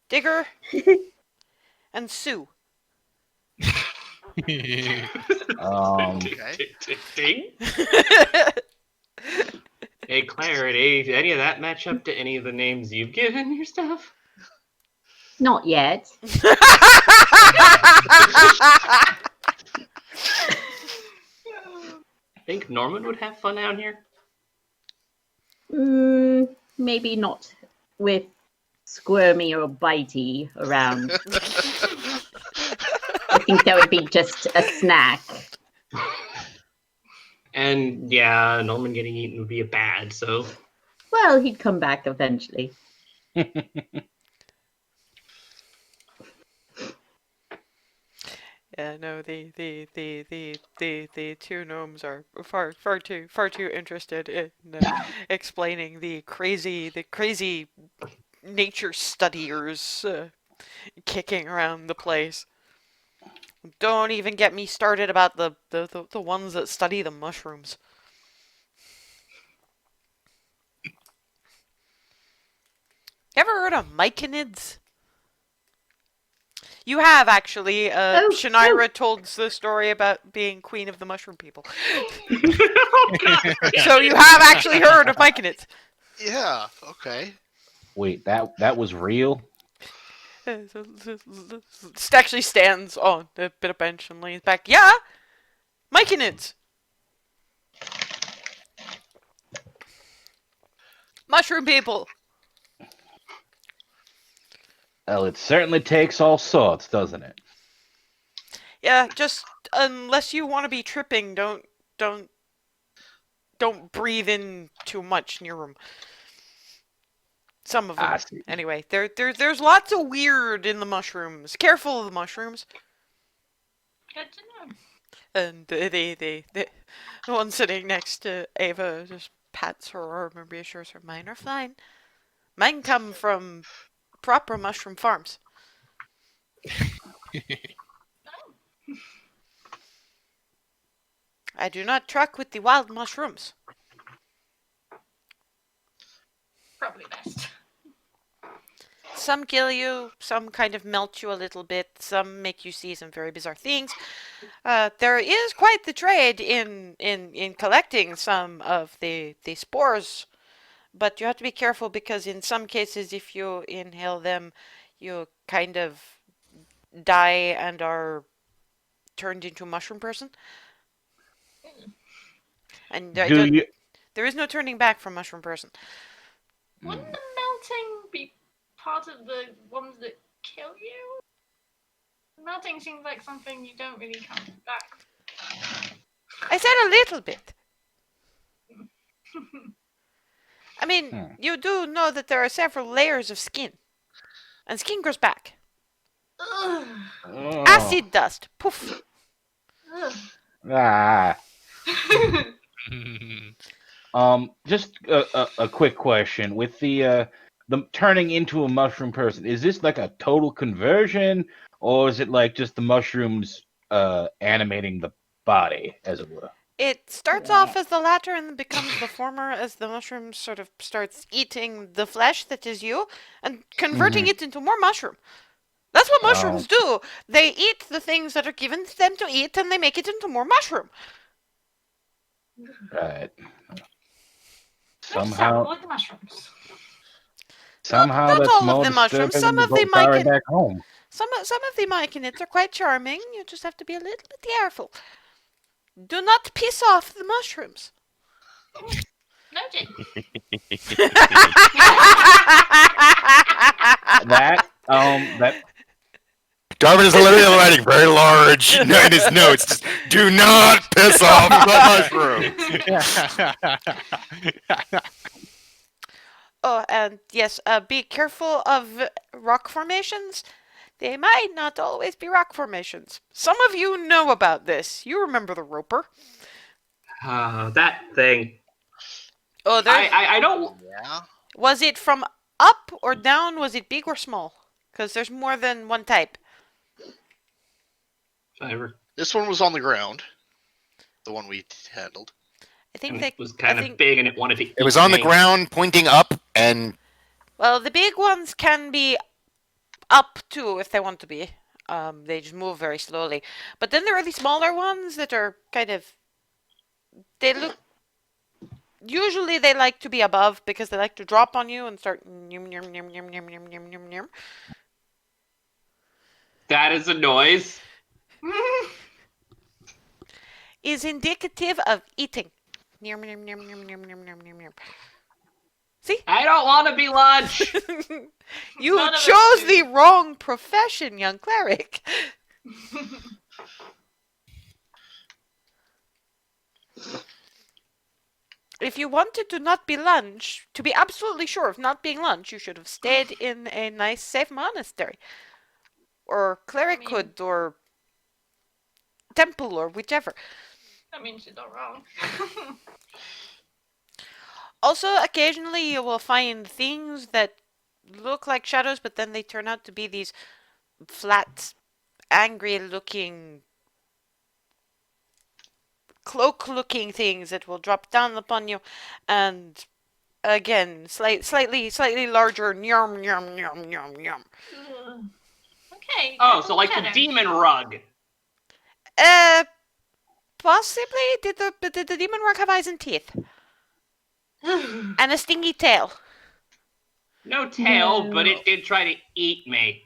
Digger, and Sue. Okay. Ding. Hey, Claire, did any of that match up to any of the names you've given your stuff? Not yet. Think Norman would have fun out here? Maybe not with Squirmy or Bitey around. I think that would be just a snack. And yeah, Norman getting eaten would be a bad, so. Well, he'd come back eventually. Yeah, no, the two gnomes are far too interested in explaining the crazy nature studiers kicking around the place. Don't even get me started about the ones that study the mushrooms. Ever heard of myconids? You have, actually. Shanaira told the story about being queen of the mushroom people. So you have actually heard of myconids. Yeah, okay. Wait, that was real? Actually stands on a bit of bench and leans back. Yeah, myconids. Mushroom people. Well, it certainly takes all sorts, doesn't it? Yeah, just unless you want to be tripping, don't breathe in too much near them. Some of them. Anyway, there's lots of weird in the mushrooms. Careful of the mushrooms. Good to know. And the one sitting next to Ava just pats her arm and reassures her, mine are fine. Mine come from proper mushroom farms. I do not truck with the wild mushrooms. Probably best. Some kill you, some kind of melt you a little bit, some make you see some very bizarre things. There is quite the trade in collecting some of the spores, but you have to be careful because in some cases, if you inhale them, you kind of die and are turned into a mushroom person. And there is no turning back from mushroom person. Wouldn't the melting be part of the ones that kill you? Melting seems like something you don't really come back. I said a little bit. I mean, you do know that there are several layers of skin. And skin grows back. Acid dust. Poof. Just a quick question. With the turning into a mushroom person, is this like a total conversion, or is it like just the mushrooms animating the body, as it were? It starts off as the latter and then becomes the former as the mushroom sort of starts eating the flesh that is you and converting it into more mushroom. That's what mushrooms do. They eat the things that are given to them to eat and they make it into more mushroom. Right. Somehow with the mushrooms. Somehow not that's all more of the mushrooms. disturbing Some than of the going back home. Some of the myconids are quite charming. You just have to be a little bit careful. Do not piss off the mushrooms. Noted. that Darwin is literally writing very large in his notes. Just, do not piss off the mushroom. Oh, and yes, be careful of rock formations. They might not always be rock formations. Some of you know about this. You remember the roper. That thing. Oh, I don't. Yeah. Was it from up or down? Was it big or small? Because there's more than one type. This one was on the ground. The one we handled. I think it was kind of big and it wanted to eat. It was on the ground, pointing up, and... Well, the big ones can be up too, if they want to be. They just move very slowly. But then there are the smaller ones that are kind of... They look... Usually they like to be above because they like to drop on you and start... That is a noise. Is indicative of eating. See? I don't want to be lunch. You None of us chose do. the wrong profession, young cleric. If you wanted to not be lunch, to be absolutely sure of not being lunch, you should have stayed in a nice, safe monastery. Or clerichood, or temple, or whichever. I mean, she's not wrong. Also, occasionally you will find things that look like shadows, but then they turn out to be these flat, angry-looking, cloak-looking things that will drop down upon you, and again, slightly larger. Yum yum yum yum yum. Okay. Oh, so like the shadow. demon rug. Possibly. Did the demon rug have eyes and teeth and a stingy tail? No tail, but No. it did try to eat me.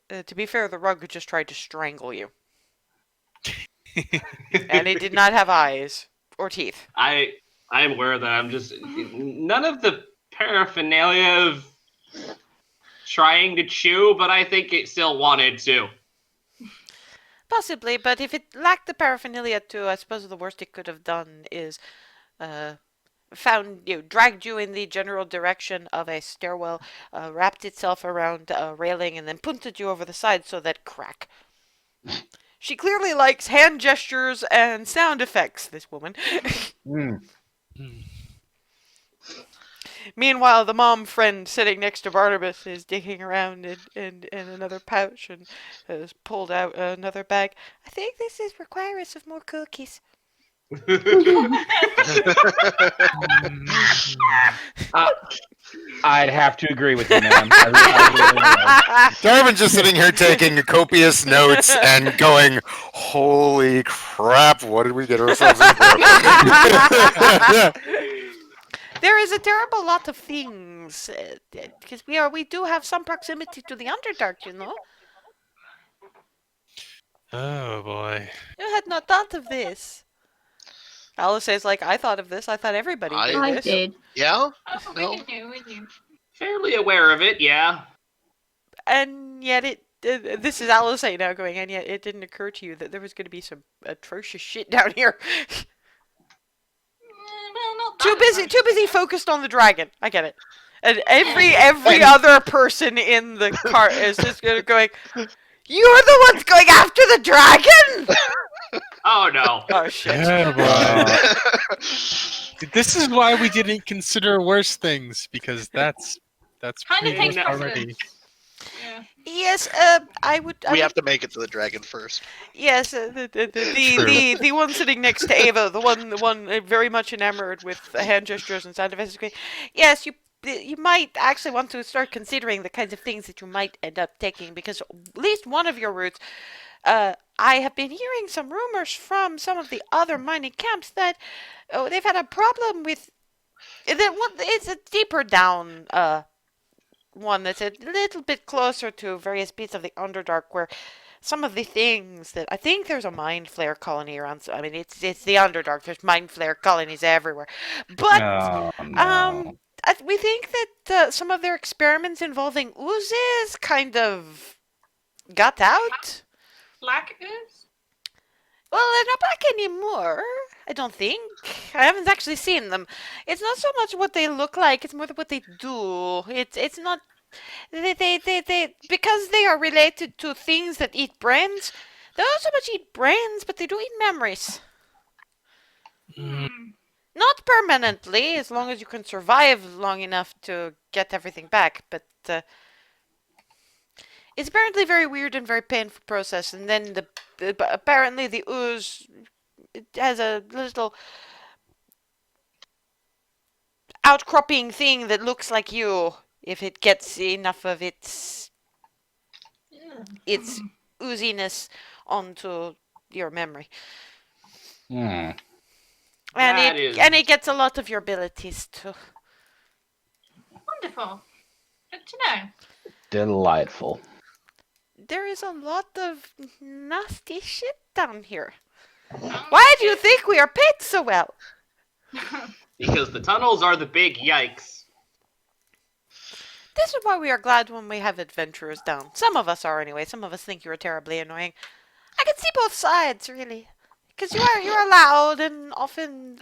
To be fair, the rug just tried to strangle you, and it did not have eyes or teeth. I am aware of that. I'm just none of the paraphernalia of trying to chew, but I think it still wanted to. Possibly, but if it lacked the paraphernalia too, I suppose the worst it could have done is dragged you in the general direction of a stairwell, wrapped itself around a railing, and then punted you over the side so that crack. She clearly likes hand gestures and sound effects, this woman. Meanwhile, the mom friend sitting next to Barnabas is digging around in another pouch and has pulled out another bag. I think this requires us of more cookies. I'd have to agree with you, ma'am. I really Darvin's just sitting here taking copious notes and going, "Holy crap! What did we get ourselves into?" There is a terrible lot of things because we do have some proximity to the Underdark, you know. Oh boy. You had not thought of this. Alice says, like, I thought of this. I thought everybody did I this. did. Yeah? Oh, No. we knew. Fairly aware of it, yeah. And yet this is Alice saying now going, and yet it didn't occur to you that there was going to be some atrocious shit down here. Well, not Too that busy focused on the dragon. I get it. And every other person in the cart is just going, you're the ones going after the dragon? Oh no. Oh shit. Oh boy. This is why we didn't consider worse things, because that's Kind of pretty takes good already. precedence. Yeah. Yes, I would. We have to make it to the dragon first. Yes, the one sitting next to Ava, the one very much enamored with hand gestures and sound effects. Yes, you might actually want to start considering the kinds of things that you might end up taking, because at least one of your routes, I have been hearing some rumors from some of the other mining camps that they've had a problem with that one. It's a deeper down one that's a little bit closer to various bits of the Underdark, where some of the things that I think there's a mind flare colony around. I mean, it's the Underdark. There's mind flare colonies everywhere, but no. we think that some of their experiments involving oozes kind of got out. Black ooze? Well, they're not back anymore. I don't think. I haven't actually seen them. It's not so much what they look like; it's more what they do. It's not. They because they are related to things that eat brains. They don't so much eat brains, but they do eat memories. Not permanently, as long as you can survive long enough to get everything back. But it's apparently very weird and very painful process. And then apparently the ooze, it has a little outcropping thing that looks like you if it gets enough of its ooziness onto your memory. Hmm. And it gets a lot of your abilities too. Wonderful. Good to know. Delightful. There is a lot of nasty shit down here. Why do you think we are paid so well? Because the tunnels are the big yikes. This is why we are glad when we have adventurers down. Some of us are anyway. Some of us think you are terribly annoying. I can see both sides, really. Because you're loud and often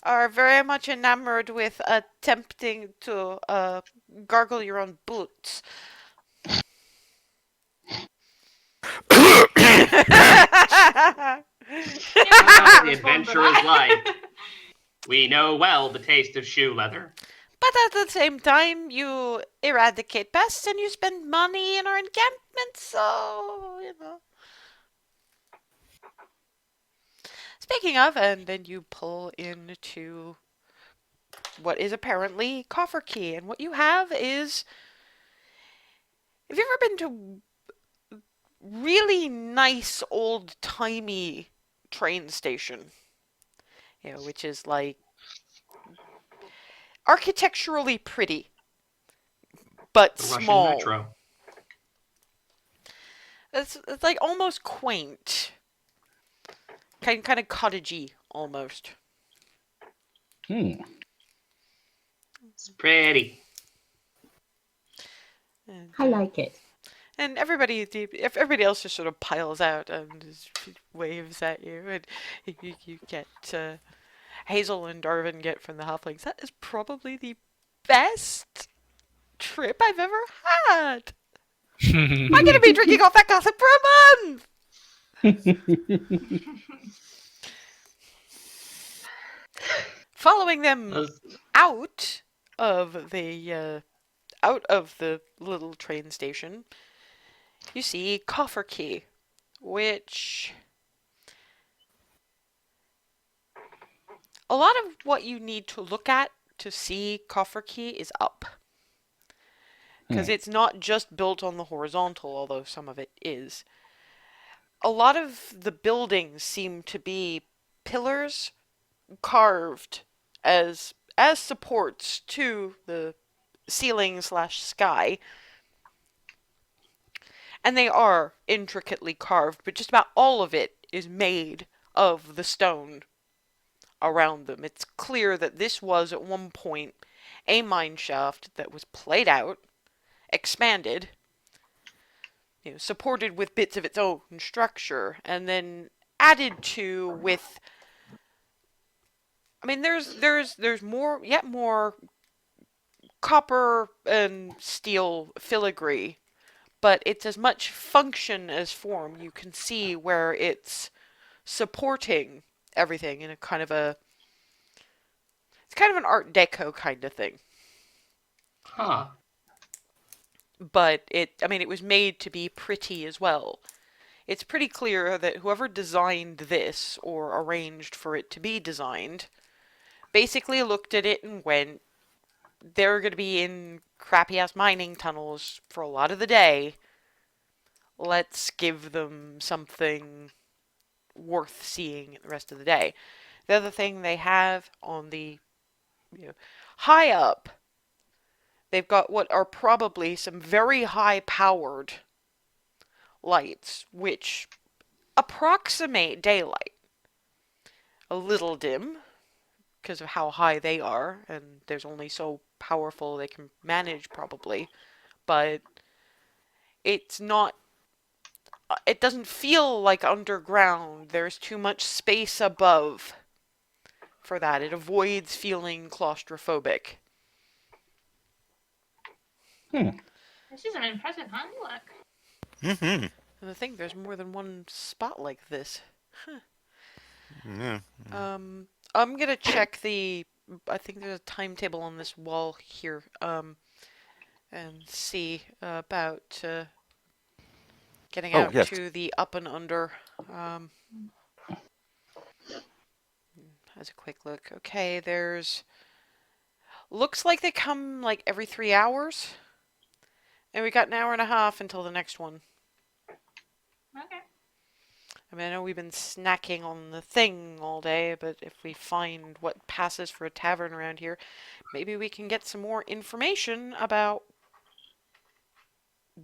are very much enamored with attempting to gargle your own boots. That's the adventurer's life. We know well the taste of shoe leather. But at the same time, you eradicate pests and you spend money in our encampments, so, you know. Speaking of, and then you pull into what is apparently Cofferkey, and what you have is... Have you ever been to really nice old-timey train station? You know, which is like architecturally pretty, but The Russian small. metro. It's like almost quaint, kind of cottagey almost. Hmm. It's pretty. And, I like it. and everybody else just sort of piles out and just waves at you, and you get Hazel and Darwin get from the halflings. That is probably the best trip I've ever had. I'm gonna be drinking off that gossip for a month. Following them Those- out of the little train station, you see Cofferkey, which a lot of what you need to look at to see Cofferkey is up. Because it's not just built on the horizontal, although some of it is. A lot of the buildings seem to be pillars carved as supports to the ceiling/sky. And they are intricately carved, but just about all of it is made of the stone around them. It's clear that this was at one point a mine shaft that was played out, expanded, supported with bits of its own structure, and then added to with... I mean, there's more, yet more copper and steel filigree, but it's as much function as form. You can see where it's supporting everything in a kind of a... It's kind of an Art Deco kind of thing. Huh. But it was made to be pretty as well. It's pretty clear that whoever designed this, or arranged for it to be designed, basically looked at it and went, they're going to be in crappy-ass mining tunnels for a lot of the day. Let's give them something worth seeing the rest of the day. The other thing they have on the high up, they've got what are probably some very high-powered lights, which approximate daylight. A little dim, because of how high they are, and there's only so powerful they can manage, probably. But it's not... It doesn't feel like underground. There's too much space above for that. It avoids feeling claustrophobic. This is an impressive handiwork. Mm-hmm. And I think there's more than one spot like this. Yeah. I'm gonna check the... I think there's a timetable on this wall here, and see about getting out yes. to the up and under. Has a quick look. Okay, there's... Looks like they come like every 3 hours. And we got an hour and a half until the next one. Okay. I mean, I know we've been snacking on the thing all day, but if we find what passes for a tavern around here, maybe we can get some more information about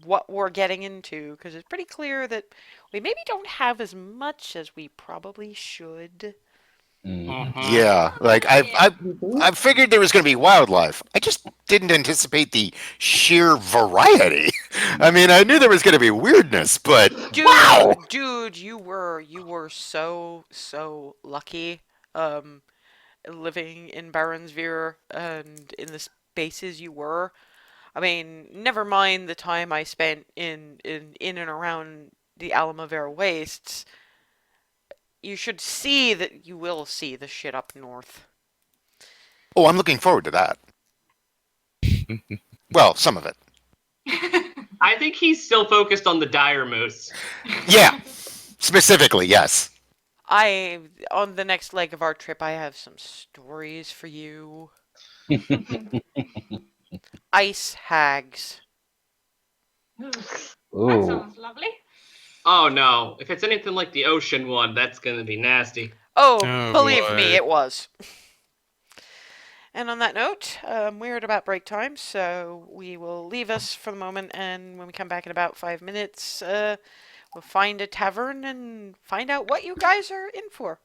what we're getting into, because it's pretty clear that we maybe don't have as much as we probably should. Yeah, like Yeah. I figured there was going to be wildlife. I just didn't anticipate the sheer variety. I mean, I knew there was going to be weirdness, but wow! Dude, you were so lucky. Um, Living in Baronsvere and in the spaces you were. I mean, never mind the time I spent in and around the Alamavera Wastes. You should see that you will see the shit up north. Oh, I'm looking forward to that. Well, some of it. I think he's still focused on the dire moose. Yeah, specifically, yes. On the next leg of our trip, I have some stories for you. Ice hags. That Ooh. sounds lovely. Oh no! If it's anything like the ocean one, that's gonna be nasty. Oh, Oh, believe me, boy. it was. And on that note, we're at about break time, so we will leave us for the moment, and when we come back in about 5 minutes, we'll find a tavern and find out what you guys are in for.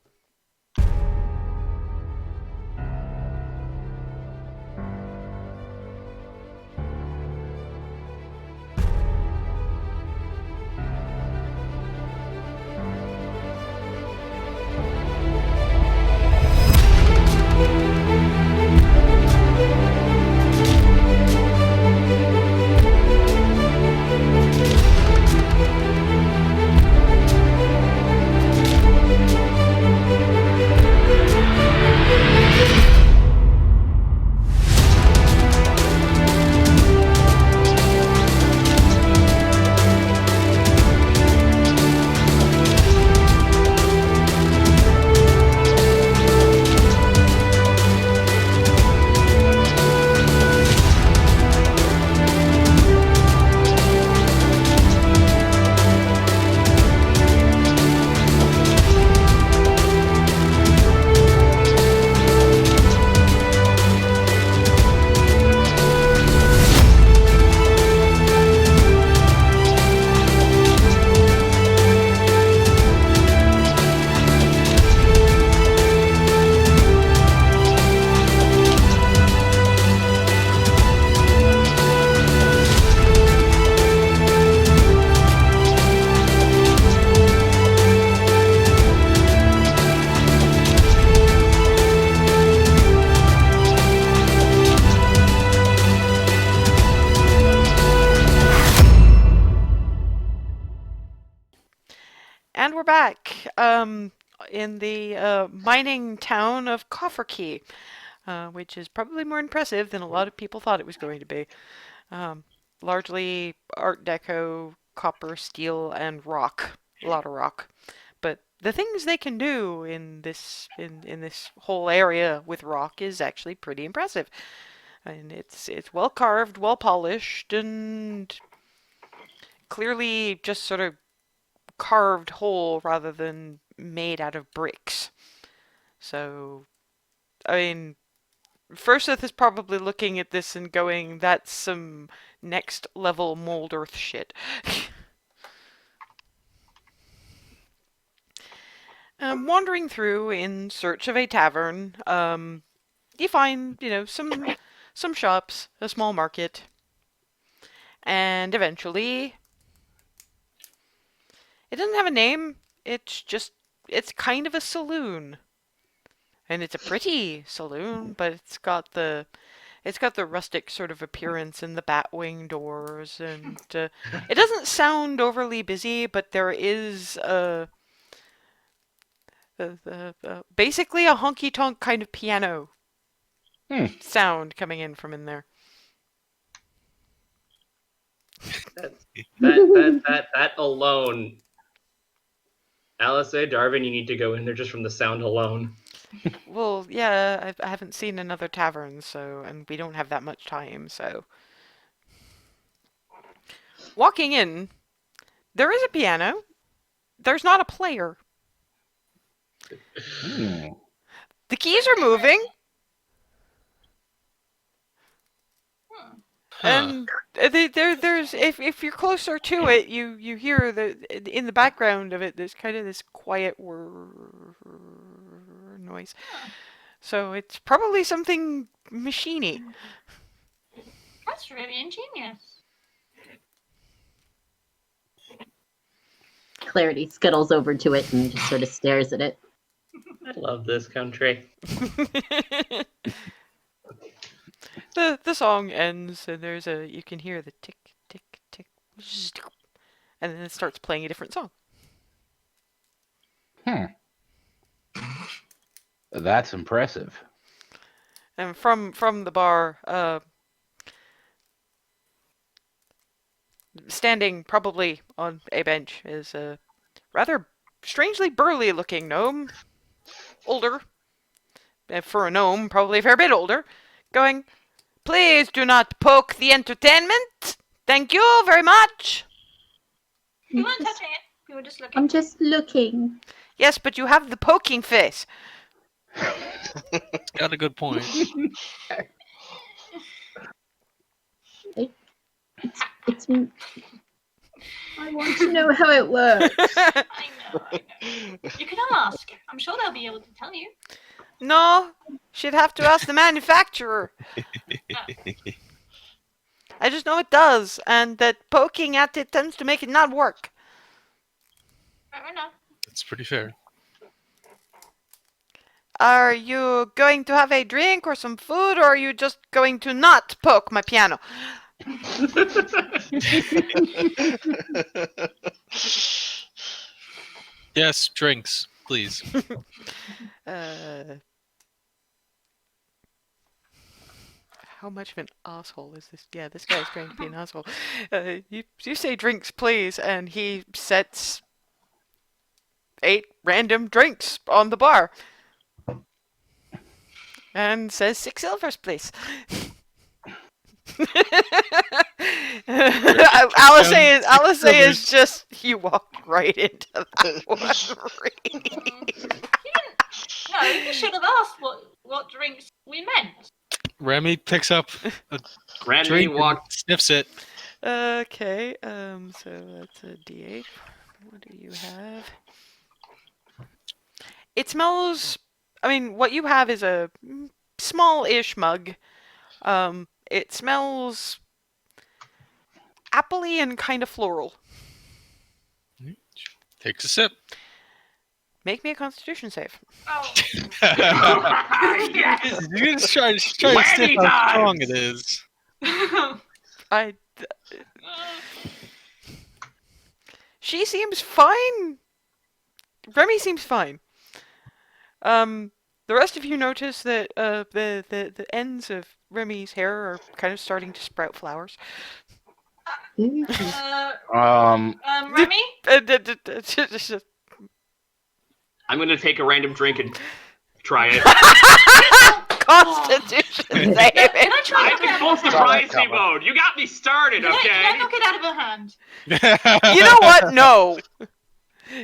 And we're back in the mining town of Cofferkey, which is probably more impressive than a lot of people thought it was going to be. Largely Art Deco, copper, steel, and rock. A lot of rock. But the things they can do in this whole area with rock is actually pretty impressive. And it's well carved, well polished, and clearly just sort of carved whole rather than made out of bricks. So, I mean, Furseth is probably looking at this and going, that's some next level mold earth shit. Wandering through in search of a tavern, you find, some shops, a small market, and eventually it doesn't have a name. It's kind of a saloon. And it's a pretty saloon, but it's got the rustic sort of appearance in the batwing doors, and it doesn't sound overly busy, but there is basically a honky tonk kind of piano sound coming in from in there. That alone. Alice, Darwin, you need to go in there just from the sound alone. Well, yeah, I haven't seen another tavern, and we don't have that much time, so. Walking in, there is a piano. There's not a player. The keys are moving. And there's if you're closer to it, you hear in the background of it, there's kind of this quiet whir noise. So it's probably something machiney. That's really ingenious. Clarity scuttles over to it and just sort of stares at it. I love this country. The song ends and you can hear the tick tick tick, and then it starts playing a different song. That's impressive. And from the bar, standing probably on a bench is a rather strangely burly-looking gnome, older. For a gnome, probably a fair bit older, going, "Please do not poke the entertainment. Thank you very much." We weren't touching it. We were just looking. I'm just looking. Yes, but you have the poking face. Got a good point. It's. I want to know how it works. I know. You can ask. I'm sure they'll be able to tell you. No, she'd have to ask the manufacturer. I just know it does, and that poking at it tends to make it not work. Fair enough. That's pretty fair. Are you going to have a drink or some food, or are you just going to not poke my piano? Yes, drinks, please. How much of an asshole is this? Yeah, this guy's trying to be an asshole. You say drinks, please, and he sets 8 random drinks on the bar. And says 6 silvers, please. Alice is just, you walked right into that one. No, you should have asked what drinks we meant. Remy picks up a Randy drink and walked. sniffs it. Okay, so that's a D8. What do you have? It smells, I mean, what you have is a small-ish mug. It smells appley and kind of floral. Takes a sip. Make me a constitution save. Oh. Yes! You just try to sniff how strong it is. She seems fine. Remy seems fine. The rest of you notice that the ends of Remy's hair are kind of starting to sprout flowers. Remy? I'm going to take a random drink and try it. Constitution save. Can I try I'm in full surprisey mode. You got me started, Can I okay? knock it out of her hand? You know what? No.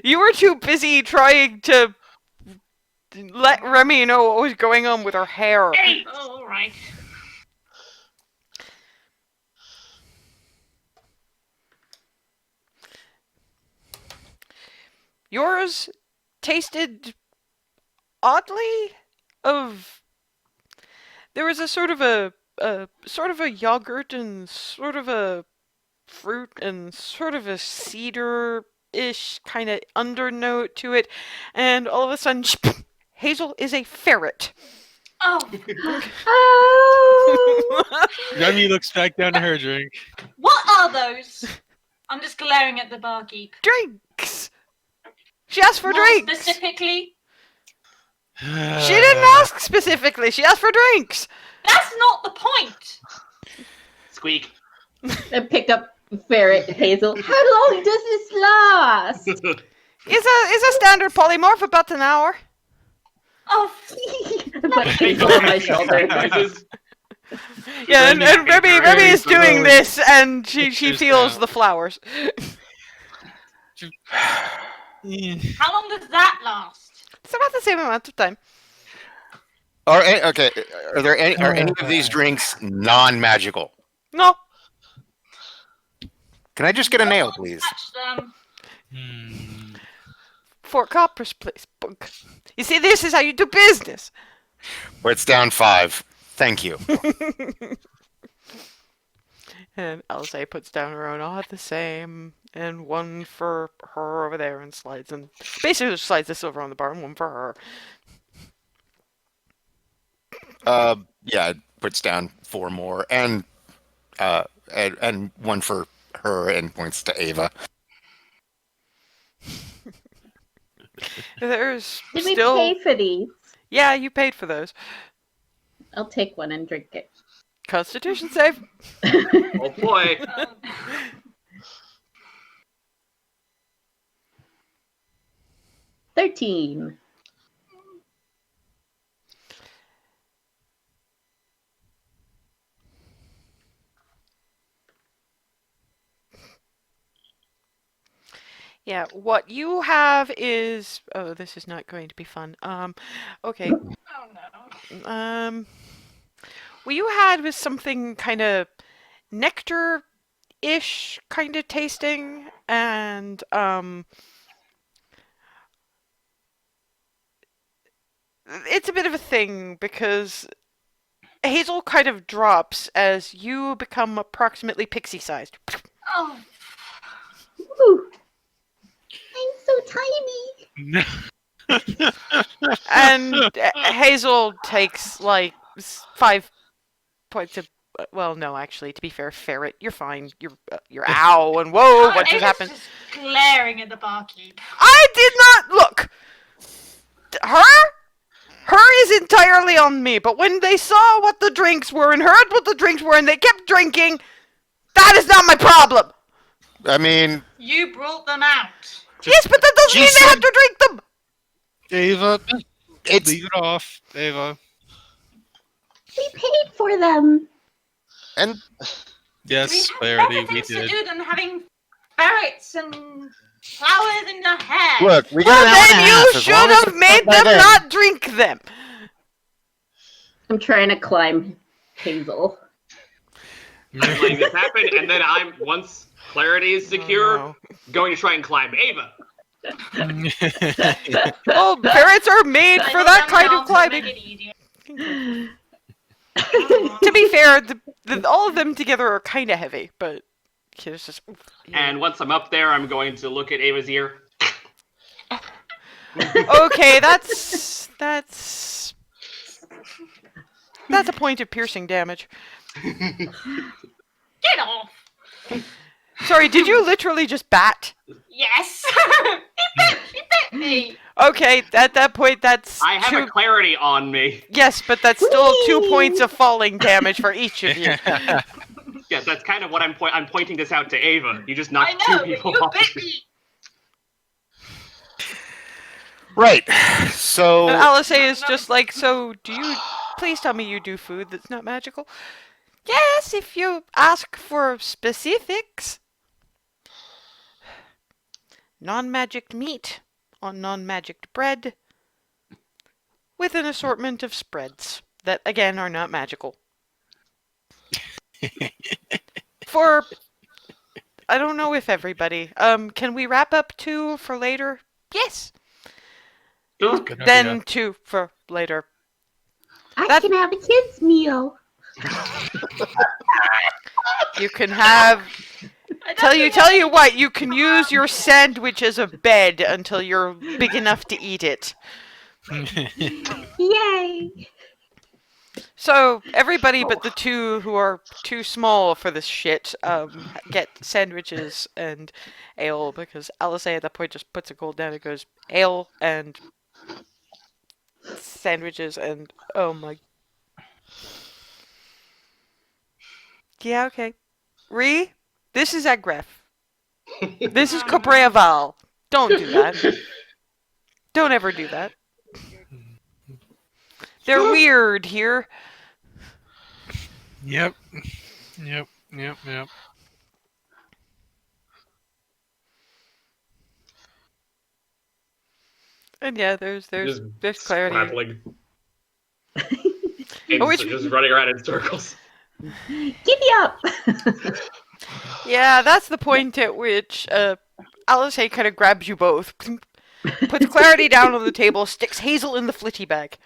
You were too busy trying to let Remy know what was going on with her hair. Hey! Oh, alright. Yours tasted oddly of. There was a sort of a yogurt and sort of a fruit and sort of a cedar-ish kind of undernote to it, and all of a sudden, Hazel is a ferret. Oh. Oh! Remy looks back down to her drink. What are those? I'm just glaring at the barkeep. Drinks. She asked for More drinks. Specifically, She didn't ask specifically. She asked for drinks. that's not the point. Squeak. I pick up Ferret Hazel. How long does this last? Is a standard polymorph about an hour. Oh, I put Hazel on my shoulder. Yeah, and Remy is doing this, and she Pictures feels now. the flowers. how long does that last? It's about the same amount of time. Are any of these drinks non-magical? No. Can I just get a nail, please? Touch them. 4 coppers, please. Bunk. You see, this is how you do business. Well, it's down 5. Thank you. And Alice puts down her own. I'll have the same. And one for her over there and slides. And basically just slides the silver on the bar and one for her. Yeah, it puts down 4 more and one for her and points to Ava. There's Did we still... pay for these? Yeah, you paid for those. I'll take one and drink it. Constitution save. Oh boy. 13. Yeah, what you have is... Oh, this is not going to be fun. Okay. Oh no. What you had was something kind of nectar-ish kind of tasting, and it's a bit of a thing because Hazel kind of drops as you become approximately pixie-sized. Oh. Ooh. I'm so tiny. And Hazel takes like 5 points of... Well, no, actually, to be fair, Ferret, you're fine. You're ow, and whoa, what just happened? Just glaring at the barkeep. I did not look. Her is entirely on me. But when they saw what the drinks were and heard what the drinks were, and they kept drinking, that is not my problem. I mean, You brought them out. Yes, but that doesn't She mean they said- have to drink them. Ava, it's leave it off. Ava. We paid for them. and Yes, we Clarity, have better we things to did. do than having ferrets and flowers in your hair. look, we got Well, an hour then and a you half. As long should as have it's made by them then. not drink them. I'm trying to climb Hazel. Letting this happen, and then once clarity is secure, no. going to try and climb Ava. Well, ferrets are made But for I that don't kind know of to climbing. make it easier. To be fair, all of them together are kind of heavy, but it's just... And once I'm up there, I'm going to look at Ava's ear. Okay, that's a point of piercing damage. Get off. Sorry, did you literally just bat? Yes. he bit me. Okay, at that point, that's I have 2... a clarity on me. Yes, but that's still 2 Whee! points of falling damage for each of you. Yes, that's kind of what I'm pointing this out to Ava. You just I knocked know, 2 but people you off. bit me. Right. So And Alice is just like, so do you... Please tell me you do food that's not magical. Yes, if you ask for specifics. Non-magic meat on non-magic bread with an assortment of spreads that, again, are not magical. For... I don't know if everybody. Can we wrap up 2 for later? Yes. Sure. Good Then idea. 2 for later. I That- can have a kid's meal. You can have... I don't Tell think you what, you can use your sandwich as a bed until you're big enough to eat it. Yay! So, everybody but the 2 who are too small for this shit, get sandwiches and ale, because Alice at that point just puts a gold down and goes, ale and sandwiches and, oh my... Yeah, okay. Ree, this is Agref. This is Cobrea-Val. Don't do that. Don't ever do that. They're weird here. Yep. And yeah, there's Just clarity. scrabbling. Oh, which- Just running around in circles. Giddy up! Yeah, that's the point at which Alice kind of grabs you both. puts Clarity down on the table, sticks Hazel in the flitty bag.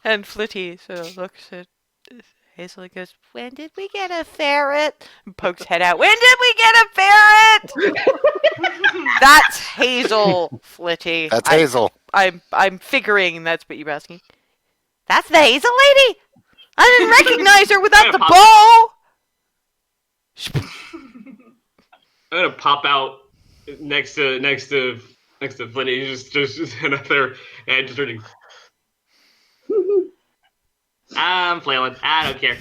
And Flitty sort of looks at Hazel and goes, "When did we get a ferret?" And pokes head out. "When did we get a ferret?" That's Hazel, Flitty. That's Hazel. I'm figuring that's what you're asking. That's the Hazel lady? I didn't recognize her without the bow! I'm gonna pop out next to Flitty, just another and just turning. I'm flailing. I don't care.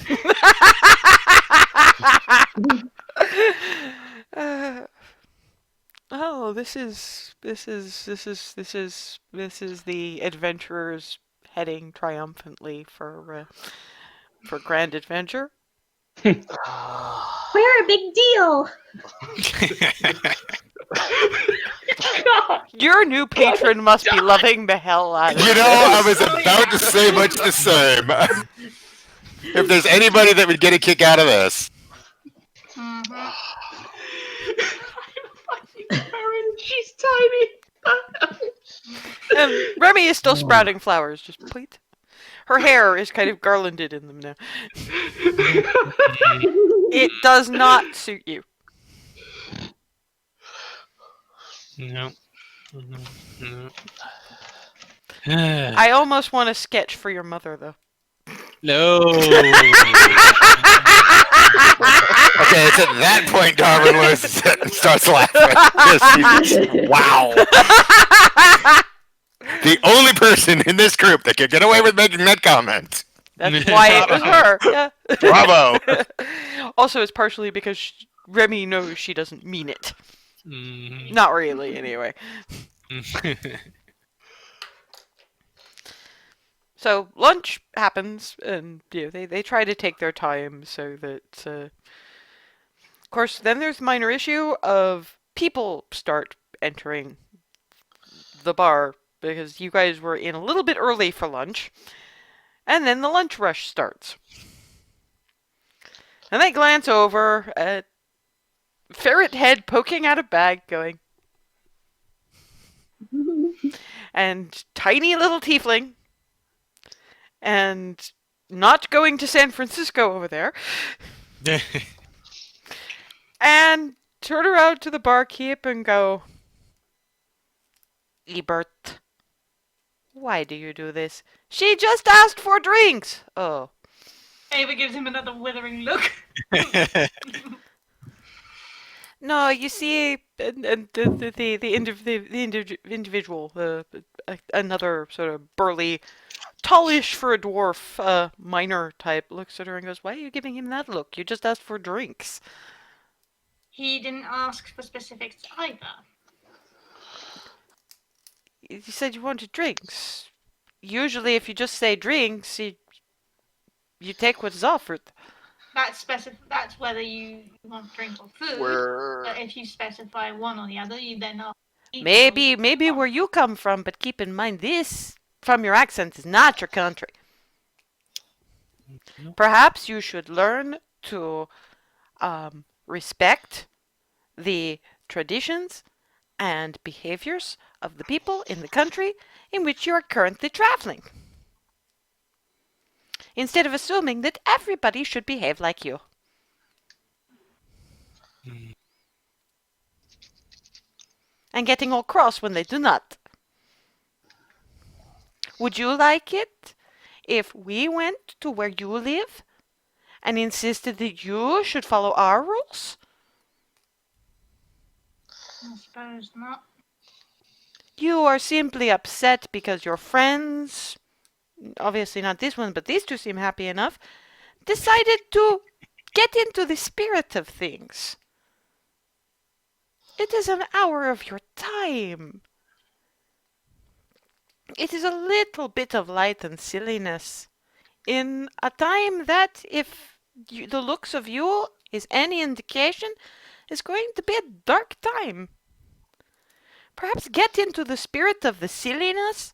Oh, this is the adventurers heading triumphantly for grand adventure. We're a big deal. Your new patron must be loving the hell out of You it. know, I was about to say much the same. If there's anybody that would get a kick out of this. I'm fucking Karen. She's tiny. And Remy is still sprouting flowers, just pleat. Her hair is kind of garlanded in them now. It does not suit you. No. I almost want a sketch for your mother, though. No. Okay, it's at that point Darwin starts laughing. Wow. The only person in this group that could get away with making that comment. That's why it was her. Yeah. Bravo. Also, it's partially because Remy knows she doesn't mean it. Not really, anyway. So lunch happens, and they try to take their time so that, of course, then there's the minor issue of people start entering the bar because you guys were in a little bit early for lunch, and then the lunch rush starts. And they glance over at Ferret Head poking out a bag, going, and tiny little tiefling. And not going to San Francisco over there. And turn around to the barkeep and go, "Ebert, why do you do this? She just asked for drinks." Oh. Ava gives him another withering look. No, you see, and the individual, another sort of burly, tallish for a dwarf, miner type, looks at her and goes, "Why are you giving him that look? You just asked for drinks." He didn't ask for specifics either. You said you wanted drinks. Usually, if you just say drinks, you take what is offered. That's whether you want drink or food. But if you specify one or the other, you then ask. Maybe where you come from, but keep in mind this, from your accent, is not your country. Perhaps you should learn to respect the traditions and behaviors of the people in the country in which you are currently traveling, instead of assuming that everybody should behave like you. And getting all cross when they do not. Would you like it if we went to where you live and insisted that you should follow our rules? I suppose not. You are simply upset because your friends, obviously not this one, but these two seem happy enough, decided to get into the spirit of things. It is an hour of your time. It is a little bit of light and silliness in a time that, if the looks of you is any indication, is going to be a dark time. Perhaps get into the spirit of the silliness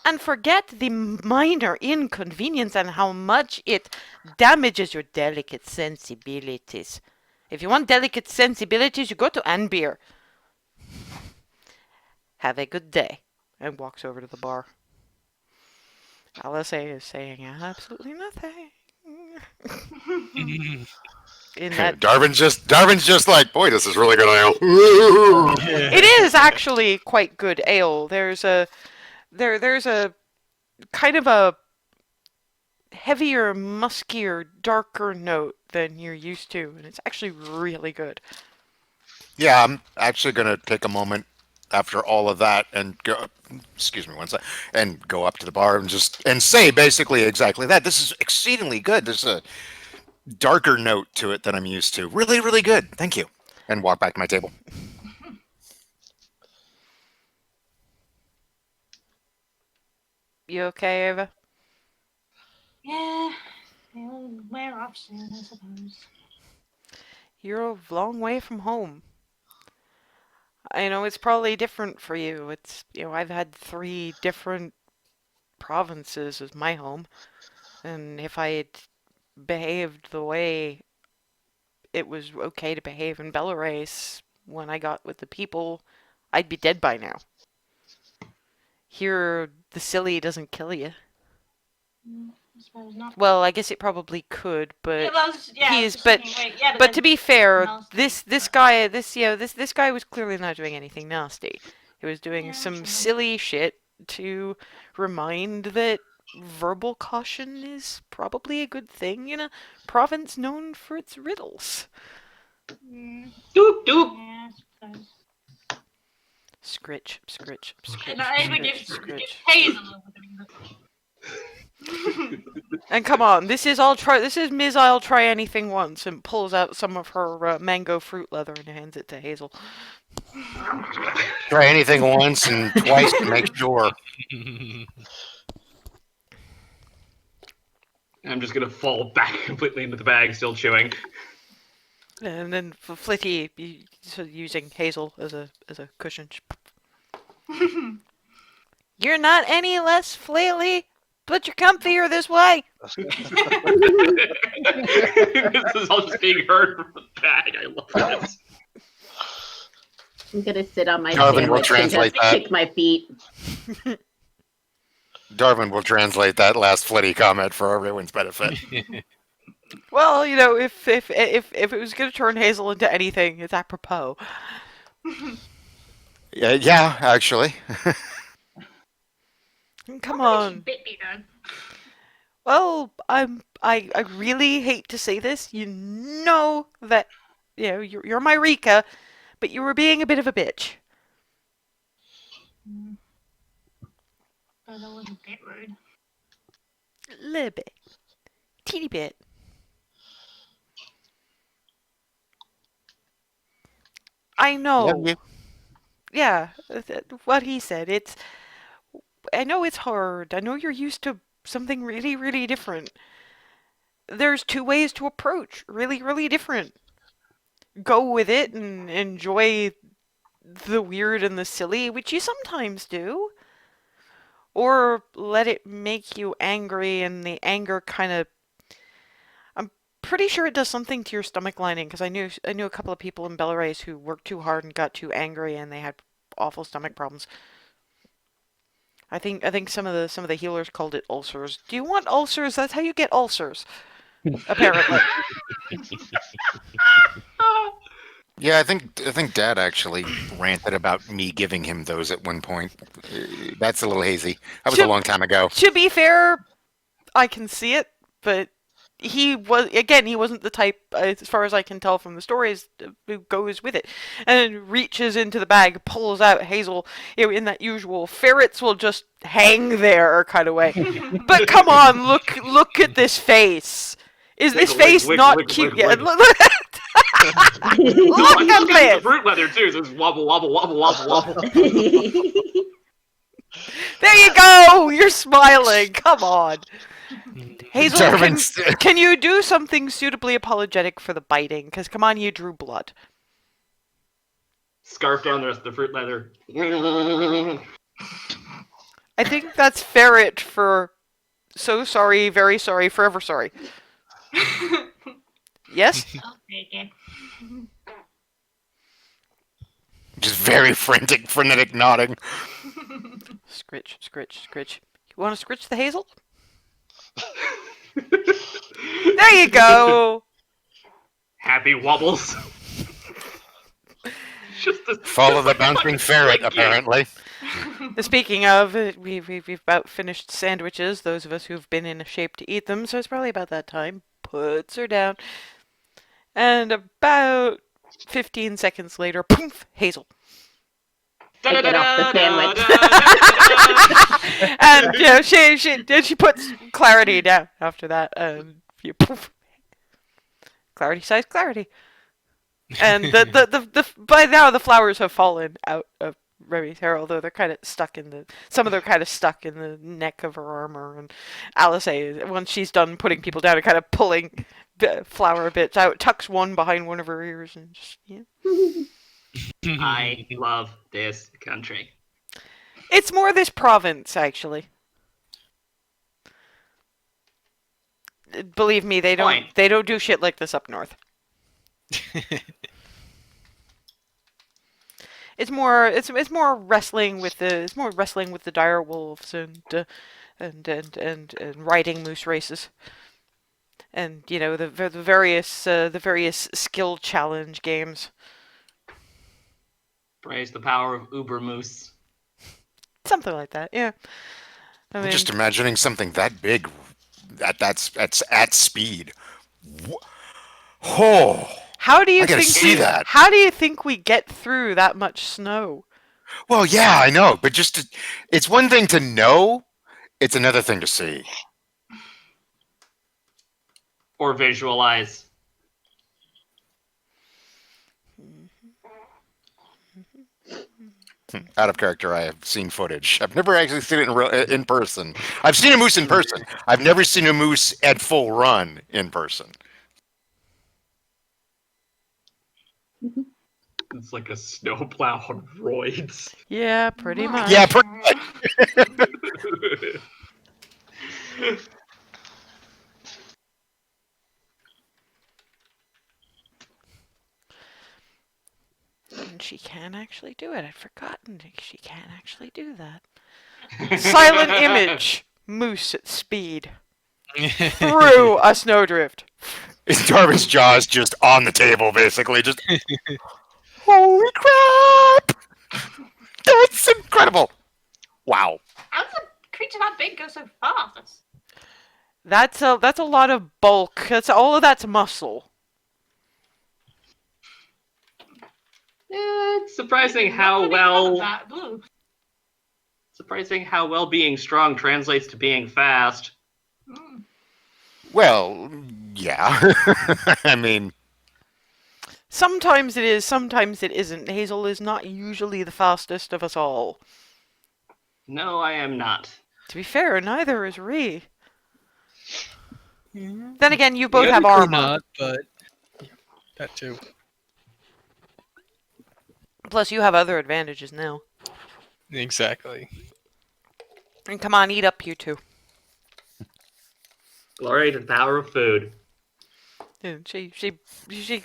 and forget the minor inconvenience and how much it damages your delicate sensibilities. If you want delicate sensibilities, you go to Anbeer. Have a good day. And walks over to the bar. Alice is saying absolutely nothing. In that, Darvin's just like, boy, this is really good ale. it is actually quite good ale. There's a kind of a heavier, muskier, darker note than you're used to, and it's actually really good. Yeah, I'm actually gonna take a moment after all of that and go. Excuse me one sec, and go up to the bar and say basically exactly that. This is exceedingly good. There's a darker note to it than I'm used to. Really, really good. Thank you. And walk back to my table. You okay, Ava? Yeah, it'll wear off soon, I suppose. You're a long way from home. I know it's probably different for you. It's, I've had 3 different provinces as my home, and if I had behaved the way it was okay to behave in Belarus when I got with the people, I'd be dead by now. Here, the silly doesn't kill you. I suppose not. Well, I guess it probably could, but but but to be fair, nasty, this guy this guy was clearly not doing anything nasty. He was doing Yeah, some true. silly shit to remind that verbal caution is probably a good thing in a province known for its riddles. Doop doop. Yeah, I suppose. Scritch, scritch, scritch, And I even scritch, give scritch. Hazel a little bit. And come on, this is Ms. I'll try anything once, and pulls out some of her mango fruit leather and hands it to Hazel. Try anything once and twice to make sure. I'm just gonna fall back completely into the bag, still chewing. And then for Flitty, using Hazel as a cushion. You're not any less flaily, but you're comfier this way. This is all just being heard from the bag. I love this. I'm gonna sit on my Darwin will sandwich and translate just that. kick my feet. Darwin will translate that last Flitty comment for everyone's benefit. Well, if it was gonna turn Hazel into anything, it's apropos. Yeah, actually. Come She on. bit me then. Well, I really hate to say this. You know that you're my Rika, but you were being a bit of a bitch. But that was a bit rude. A little bit. Teeny bit. I know. Yeah, what he said. I know it's hard. I know you're used to something really, really different. There's 2 ways to approach. Really, really different. Go with it and enjoy the weird and the silly, which you sometimes do. Or let it make you angry, and the anger kind of... I'm pretty sure it does something to your stomach lining, because I knew a couple of people in Belarus who worked too hard and got too angry, and they had awful stomach problems. I think some of the healers called it ulcers. Do you want ulcers? That's how you get ulcers. Apparently. Yeah, I think Dad actually ranted about me giving him those at one point. That's a little hazy. That was a long time ago. To be fair, I can see it, but he wasn't the type, as far as I can tell from the stories, who goes with it. And then reaches into the bag, pulls out Hazel, in that usual ferrets will just hang there kind of way. But come on, look at this face. Is this face not cute yet? Look at I'm this. getting the fruit leather too. So it's wobble, wobble, wobble, wobble, wobble. There you go. You're smiling. Come on. Hazel, can you do something suitably apologetic for the biting? Because come on, you drew blood. Scarf down the rest of the fruit leather. I think that's ferret for so sorry, very sorry, forever sorry. Yes? I'll take it. Just very frenetic nodding. Scritch, scritch, scritch. You want to scritch the hazel? There you go! Happy wobbles. Follow the bouncing ferret, Thank you. apparently. Speaking of, we've about finished sandwiches, those of us who've been in a shape to eat them, so it's probably about that time. Puts her down. And about 15 seconds later, poof, hazel. Take it off the sandwich. And she puts Clarity down after that, and poof. Clarity size Clarity. And the by now the flowers have fallen out of Remy's hair, although they're kind of stuck in the neck of her armor. And Alice, once she's done putting people down and kind of pulling flower bits out, tucks one behind one of her ears and just I love this country. It's more this province, actually. Believe me, they don't do shit like this up north. It's more wrestling with the dire wolves and riding moose races, and the various skill challenge games. Praise the power of Uber Moose. Something like that, yeah. I'm just imagining something that big at speed. Oh, how do you I gotta think see that. How do you think we get through that much snow? Well, yeah, I know, but it's one thing to know, it's another thing to see. Or visualize. Out of character, I have seen footage. I've never actually seen it in person. I've seen a moose in person. I've never seen a moose at full run in person. It's like a snowplow on roids. Yeah, pretty much. Yeah, pretty much. And she can actually do it. I'd forgotten she can actually do that. Silent image. Moose at speed. Through a snowdrift. Darvin's jaw is just on the table, basically. Just, holy crap! That's incredible! Wow. How does a creature that big go so fast? That's a lot of bulk. All of that's muscle. It's surprising how well being strong translates to being fast. Well, yeah. I mean, Sometimes it is, sometimes it isn't. Hazel is not usually the fastest of us all. No, I am not. To be fair, neither is Ree. Then again, you both have Technically armor. not, but that too. Plus, you have other advantages now. Exactly. And come on, eat up, you two. Glory to the power of food. Yeah, she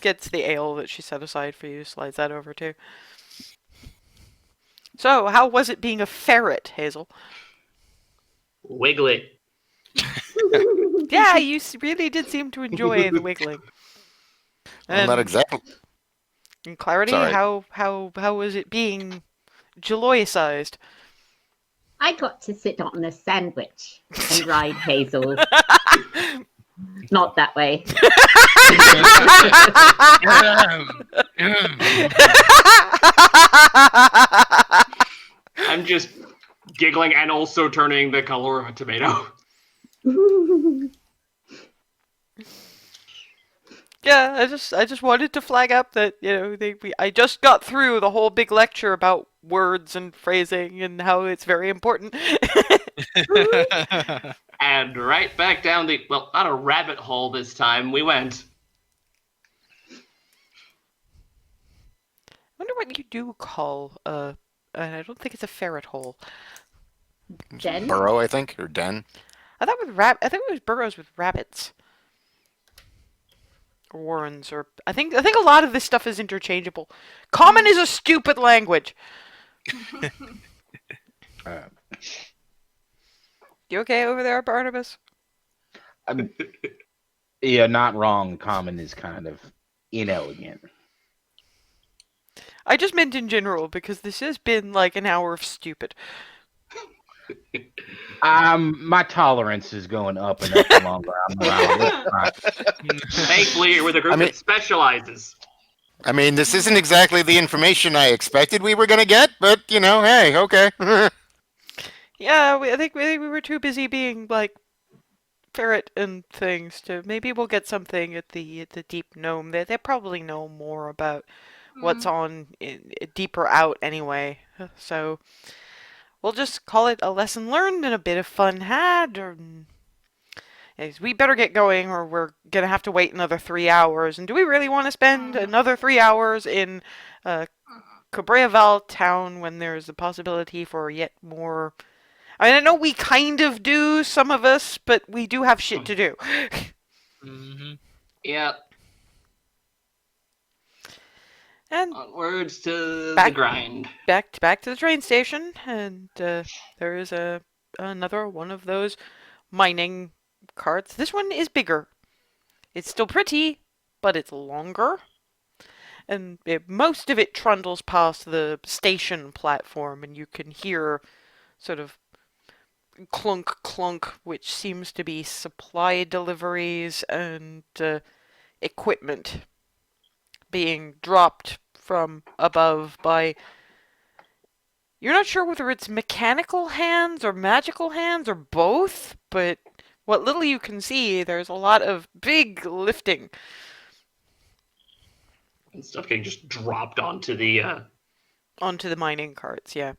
gets the ale that she set aside for you, slides that over too. So, how was it being a ferret, Hazel? Wiggly. Yeah, you really did seem to enjoy the wiggling. well, not exactly. And Clarity, Sorry. how was it being Jaloy-sized? I got to sit on a sandwich and ride Hazel. Not that way. I'm just giggling and also turning the color of a tomato. Yeah, I just wanted to flag up that I just got through the whole big lecture about words and phrasing and how it's very important. And right back down not a rabbit hole this time, we went. I wonder what you do call I don't think it's a ferret hole. Den? Burrow, I think, or den. I thought it was burrows with rabbits. or Warrens, or I think a lot of this stuff is interchangeable. Common is a stupid language. You okay over there, Barnabas? Yeah, not wrong. Common is kind of inelegant. I just meant in general because this has been like an hour of stupid. My tolerance is going up and up the longer I'm around. It's fine. Thankfully, you're with a group I mean- that specializes. I mean, this isn't exactly the information I expected we were going to get, but, you know, hey, okay. Yeah, I think we were too busy being like ferret and things to. Maybe we'll get something at the deep gnome. They probably know more about what's on deeper out anyway. So we'll just call it a lesson learned and a bit of fun had. Or we better get going, or we're gonna have to wait another 3 hours. And do we really want to spend another 3 hours in Kobrea-Val town when there's a possibility for yet more? I mean, I know we kind of do, some of us, but we do have shit to do. Mm-hmm. Yeah. And Onwards to Back- the grind. back to the train station, and there is another one of those mining carts. This one is bigger. It's still pretty, but it's longer. And most of it trundles past the station platform, and you can hear sort of clunk clunk, which seems to be supply deliveries and equipment being dropped from above by. You're not sure whether it's mechanical hands or magical hands or both, but what little you can see, there's a lot of big lifting. And stuff getting just dropped onto the Onto the mining carts, yeah.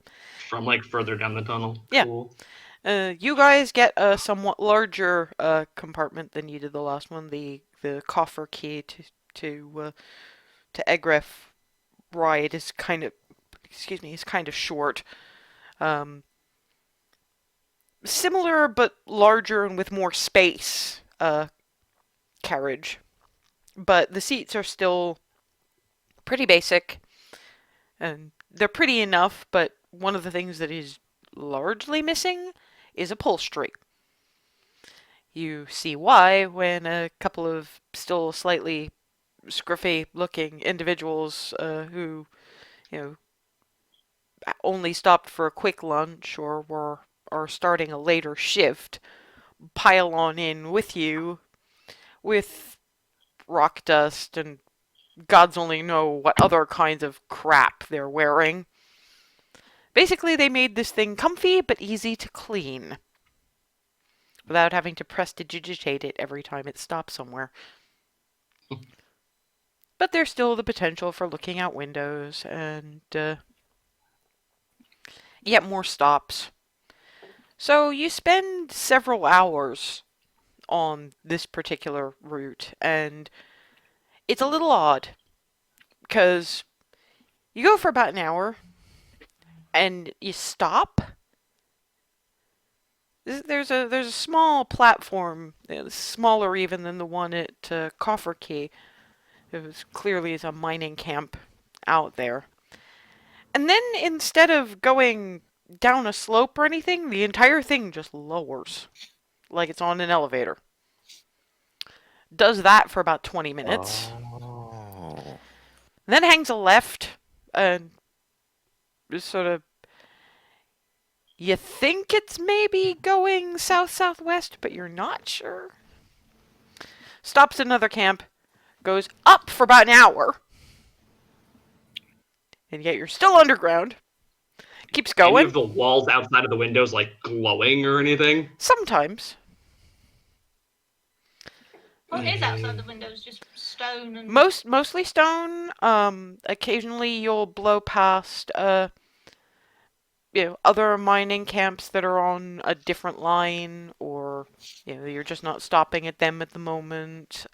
from like further down the tunnel. Yeah. Cool. You guys get a somewhat larger compartment than you did the last one. The Cofferkey to Egref ride is kind of, is kind of short. Similar but larger and with more space carriage. But the seats are still pretty basic. And they're pretty enough, but one of the things that is largely missing is upholstery. You see why when a couple of still slightly scruffy looking individuals who, only stopped for a quick lunch or are starting a later shift pile on in with you with rock dust and gods only know what other kinds of crap they're wearing. Basically, they made this thing comfy but easy to clean without having to prestidigitate it every time it stops somewhere. But there's still the potential for looking out windows and yet more stops. So you spend several hours on this particular route, and it's a little odd because you go for about an hour and you stop. There's a small platform, smaller even than the one at Cofferkey. It was clearly is a mining camp out there. And then instead of going down a slope or anything, the entire thing just lowers, like it's on an elevator. Does that for about 20 minutes. Oh. Then hangs a left and just sort of. You think it's maybe going south-southwest, but you're not sure. Stops at another camp, goes up for about an hour, and yet you're still underground. Keeps Any going. of the walls outside of the windows like glowing or anything? Sometimes. What is outside the windows? Just stone and. Mostly stone. Occasionally you'll blow past other mining camps that are on a different line, or you're just not stopping at them at the moment.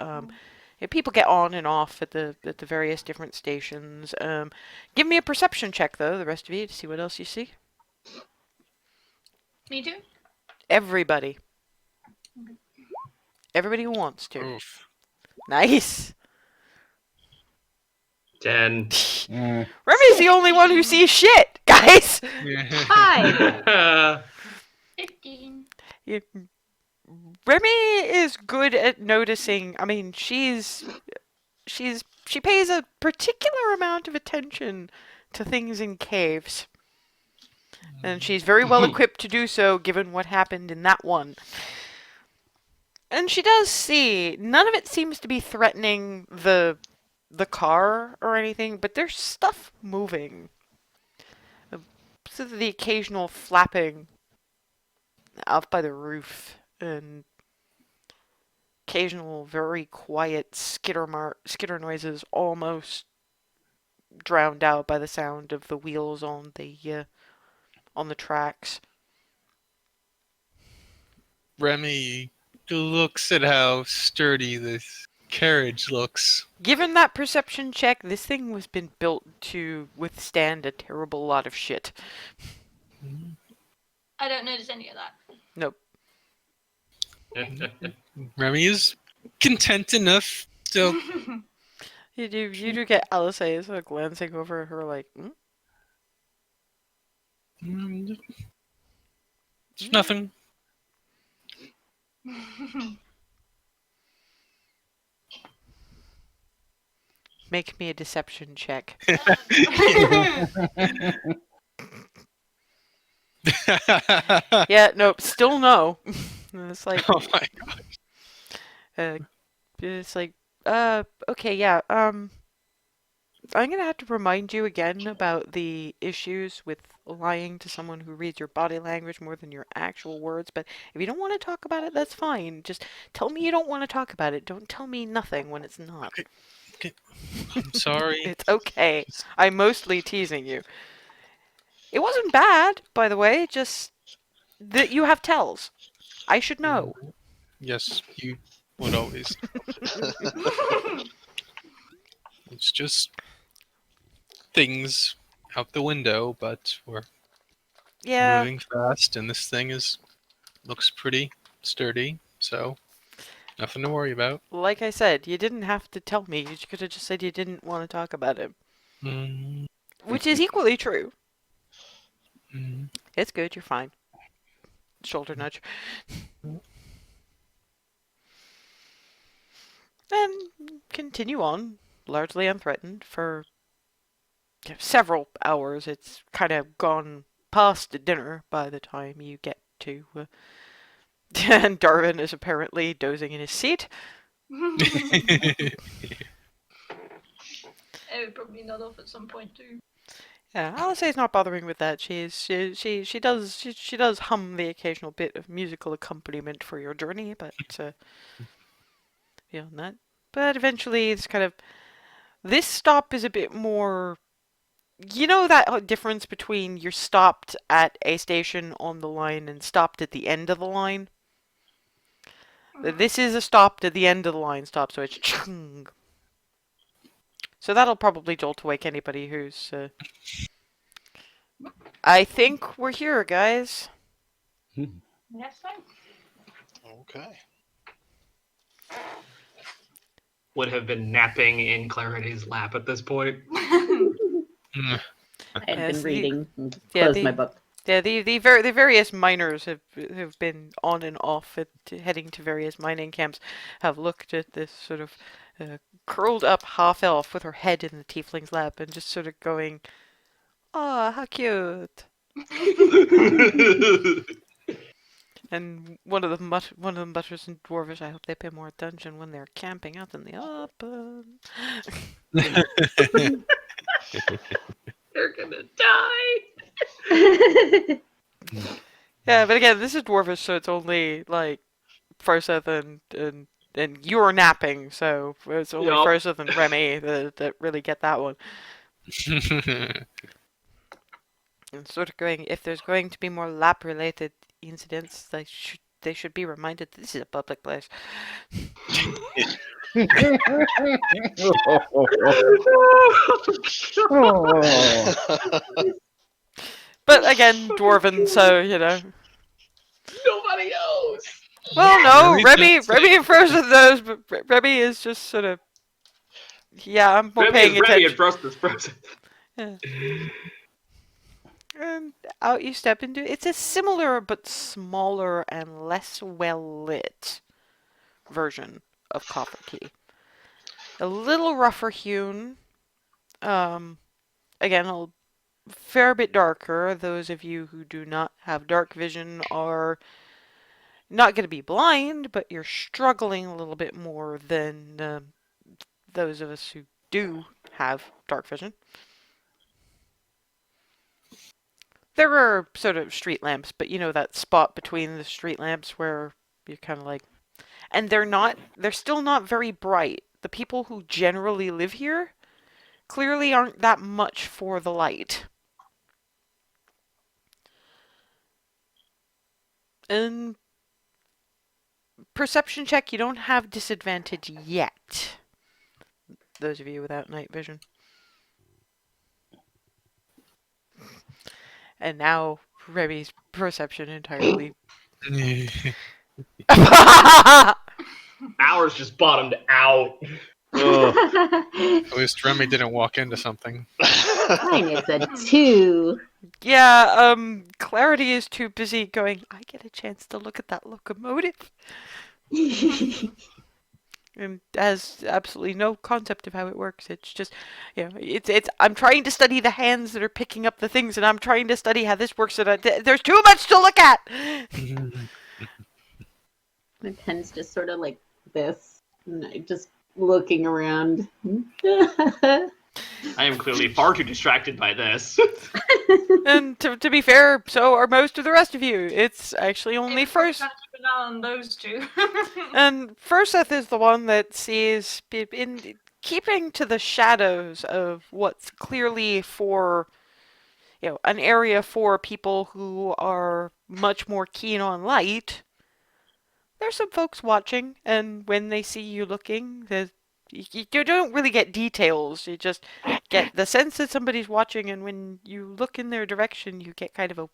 People get on and off at the various different stations. Give me a perception check though, the rest of you, to see what else you see. Me too. Everybody who wants to. Oof. Nice. 10. Remy's the only one who sees shit, guys. 5. 15. Yeah, Remy is good at noticing. I mean, she pays a particular amount of attention to things in caves. And she's very well equipped to do so, given what happened in that one. And she does see, none of it seems to be threatening the car or anything, but there's stuff moving. So the occasional flapping out by the roof, and occasional very quiet skitter noises, almost drowned out by the sound of the wheels on the tracks. Remy looks at how sturdy this carriage looks. Given that perception check, this thing was been built to withstand a terrible lot of shit. I don't notice any of that. Nope. Remy is content enough still. You do get Alice sort of glancing over at her like, It's nothing. Make me a deception check. Yeah, nope, still no. And it's like, Oh my god. it's like, okay, yeah, I'm gonna have to remind you again about the issues with lying to someone who reads your body language more than your actual words, but if you don't want to talk about it, that's fine. Just tell me you don't want to talk about it. Don't tell me nothing when it's not. Okay. I'm sorry. It's okay. I'm mostly teasing you. It wasn't bad, by the way, just that you have tells. I should know. Yes, you would always. It's just things out the window, but we're Yeah, moving fast, and this thing looks pretty sturdy, so nothing to worry about. like I said, you didn't have to tell me. You could have just said you didn't want to talk about it. Mm, Which is equally true. mm. It's good, you're fine. Shoulder nudge. And continue on, largely unthreatened, for several hours. It's kind of gone past dinner by the time you get to... and Darwin is apparently dozing in his seat. I would probably nod off at some point too. Yeah, Alice's not bothering with that. She does hum the occasional bit of musical accompaniment for your journey, but beyond that. But eventually, it's kind of this stop is a bit more. You know that difference between you're stopped at a station on the line and stopped at the end of the line. This is a stopped at the end of the line stop, so it's chung. So that'll probably jolt awake anybody who's. I think we're here, guys. Yes, sir. Okay. Would have been napping in Clarity's lap at this point. I've Yes, been reading and yeah, closed the- my book. Yeah, the various miners have been on and off heading to various mining camps. Have looked at this sort of curled up half elf with her head in the tiefling's lap and just sort of going, "Ah, how cute." And one of them mutters in Dwarvish, "I hope they pay more attention when they're camping out in the open." They're gonna die. Yeah, but again, this is Dwarvish, so it's only like Farseth and you're napping, so it's only Yup. Farseth and Remy that really get that one. And sort of going, if there's going to be more lap-related incidents, they should be reminded that this is a public place. But again, Dwarven, so you know. Nobody knows. Well, no, Remy's Remy and Farseth knows, but Remy is just sort of Yeah, I'm more Remy paying is ready attention. and Frost is frozen. Yeah. And out you step into it's a similar but smaller and less well lit version of Cofferkey. A little rougher hewn. Again, a fair bit darker. Those of you who do not have dark vision are not going to be blind, but you're struggling a little bit more than those of us who do have dark vision. There are sort of street lamps, but you know that spot between the street lamps where you're kind of like, and they're still not very bright. The people who generally live here clearly aren't that much for the light. And perception check, you don't have disadvantage yet. Those of you without night vision. And now Remy's perception entirely. Ours just bottomed out. At least Remy didn't walk into something. Mine is a 2. Yeah, Clarity is too busy going, I get a chance to look at that locomotive. And has absolutely no concept of how it works. It's just, it's. I'm trying to study the hands that are picking up the things, and I'm trying to study how this works. And there's too much to look at. My pen's just sort of like this, and just looking around. I am clearly far too distracted by this. And to be fair, so are most of the rest of you. It's actually only first. Keep an eye on those two. And Furseth is the one that sees, in keeping to the shadows of what's clearly for, an area for people who are much more keen on light. There's some folks watching, and when they see you looking, you don't really get details. You just get the sense that somebody's watching, and when you look in their direction, you get kind of a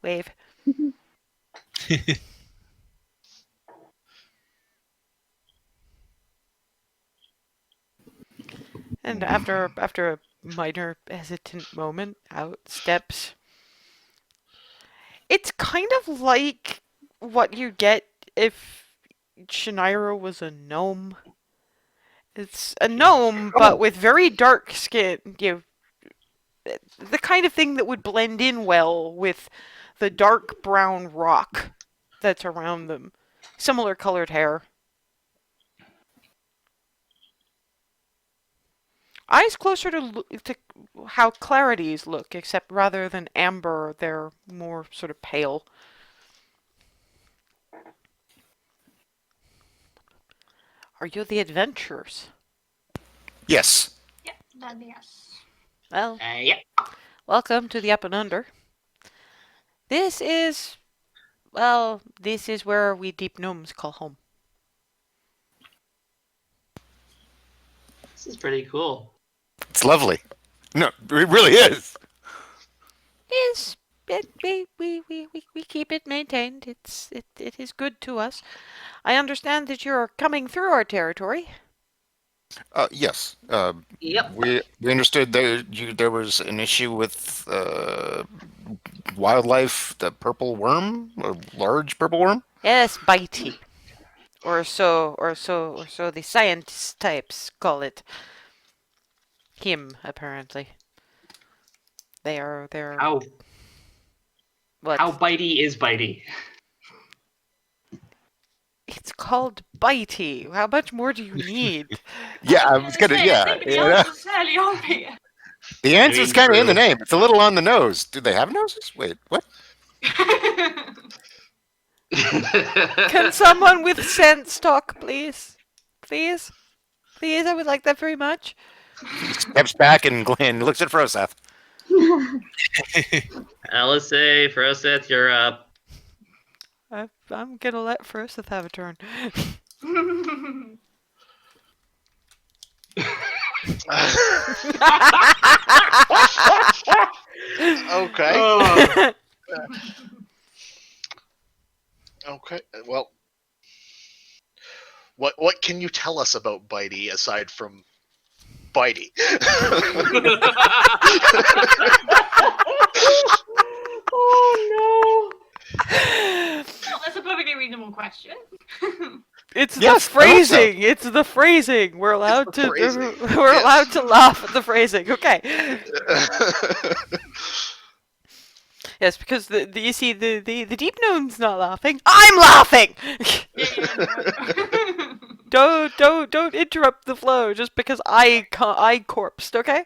wave. And after a minor hesitant moment, out steps. It's kind of like what you get if Shinaira was a gnome. It's a gnome, but with very dark skin. The kind of thing that would blend in well with the dark brown rock that's around them. Similar colored hair. Eyes closer to how Clarity's look, except rather than amber, they're more sort of pale. Are you the adventurers? Yes. Yep, that'd be us. Well, Yeah. welcome to the Up and Under. This is where we deep gnomes call home. This is pretty cool. It's lovely. No, it really is. We keep it maintained. It is good to us. I understand that you're coming through our territory. Yes. Yep. We understood there was an issue with wildlife, the purple worm, a large purple worm. Yes, bitey. Or so the scientist types call it. Him, apparently. They're How what? how bitey is bitey? It's called bitey. How much more do you need? Yeah, I was gonna. I think the Yeah, answer's fairly obvious. the answer's kind of in the name. It's a little on the nose. Do they have noses? Wait, what? Can someone with sense talk, please? Please? Please, I would like that very much. Steps back and Glenn looks at Froseth. LSA, Froseth, you're up. I'm gonna let Froseth have a turn. Okay. Oh, Okay. Well, What can you tell us about Bitey aside from Bitey? Oh no! Well, that's a perfectly reasonable question. It's Yes, the I hope so. phrasing. It's the phrasing. We're allowed the to. phrasing, We're yes. allowed to laugh at the phrasing. Okay. Yes, because you see the deep gnome's not laughing. I'm laughing. Don't interrupt the flow just because I corpsed. Okay.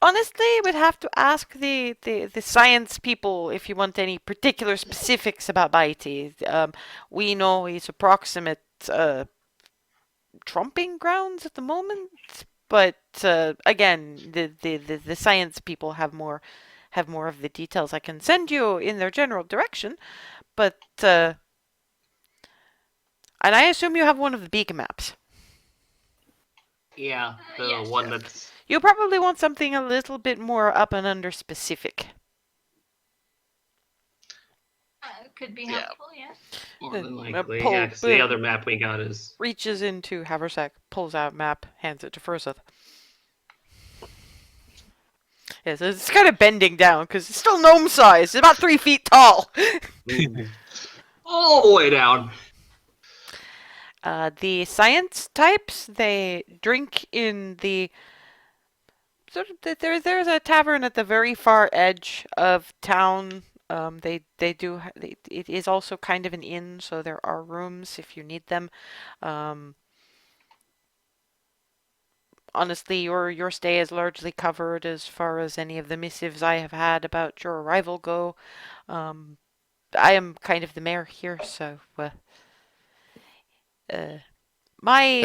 Honestly, I would have to ask the science people if you want any particular specifics about Baiti. We know his approximate trumping grounds at the moment, but again, the science people have more of the details. I can send you in their general direction, but and I assume you have one of the beacon maps. Yeah, the Yes, one sure. that's You probably want something a little bit more up and under specific. Could be Yeah. helpful, yes. more than Uh, likely. pull- Yeah, 'cause the other map we got is Reaches into haversack, pulls out map, hands it to Furseth. Yes, it's kind of bending down because it's still gnome size. It's about 3 feet tall. all the way down. The science types, they drink in the there's a tavern at the very far edge of town. It is also kind of an inn, so there are rooms if you need them. Honestly, your stay is largely covered as far as any of the missives I have had about your arrival go. I am kind of the mayor here, so my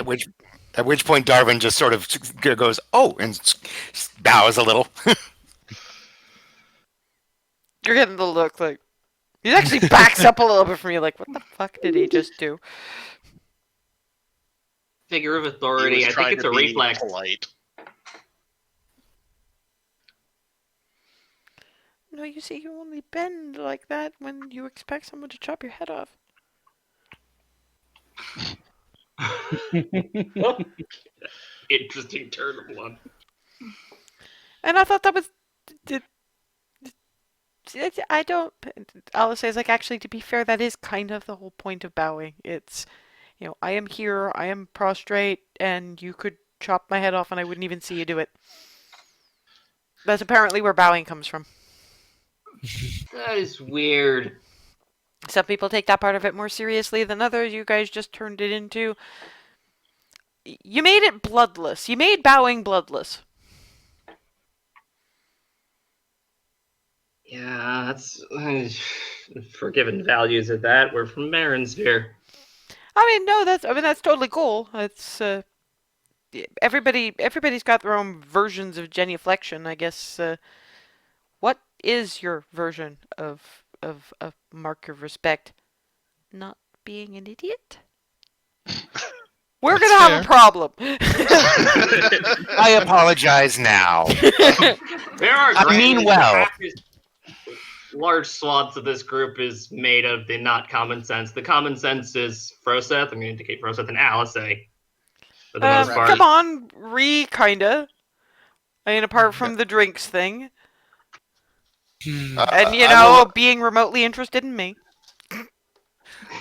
At which point Darwin just sort of goes, "Oh," and bows a little. you're getting the look like he actually backs up a little bit from you, like what the fuck did he just do? Figure of He authority. was I think trying it's to a be reflex. polite. No, you see, you only bend like that when you expect someone to chop your head off. Interesting turn of one. And I thought that was. I don't. All I'll say is, like, actually, to be fair, that is kind of the whole point of bowing. It's, I am here, I am prostrate, and you could chop my head off and I wouldn't even see you do it. That's apparently where bowing comes from. That is weird. Some people take that part of it more seriously than others. You guys just turned it into. You made it bloodless. You made bowing bloodless. Yeah, that's forgiven values at that. We're from Marinsphere. No, that's totally cool. It's everybody's got their own versions of genuflection, I guess. What is your version of a mark of respect? Not being an idiot? We're That's gonna have fair. a problem. I apologize now. There are I mean granted, well. half is- large swaths of this group is made of the not common sense. The common sense is Froseth. I'm going to indicate Froseth and Alisay. For the most part. Come on, kinda. Apart from the drinks thing, Hmm. and I will- being remotely interested in me.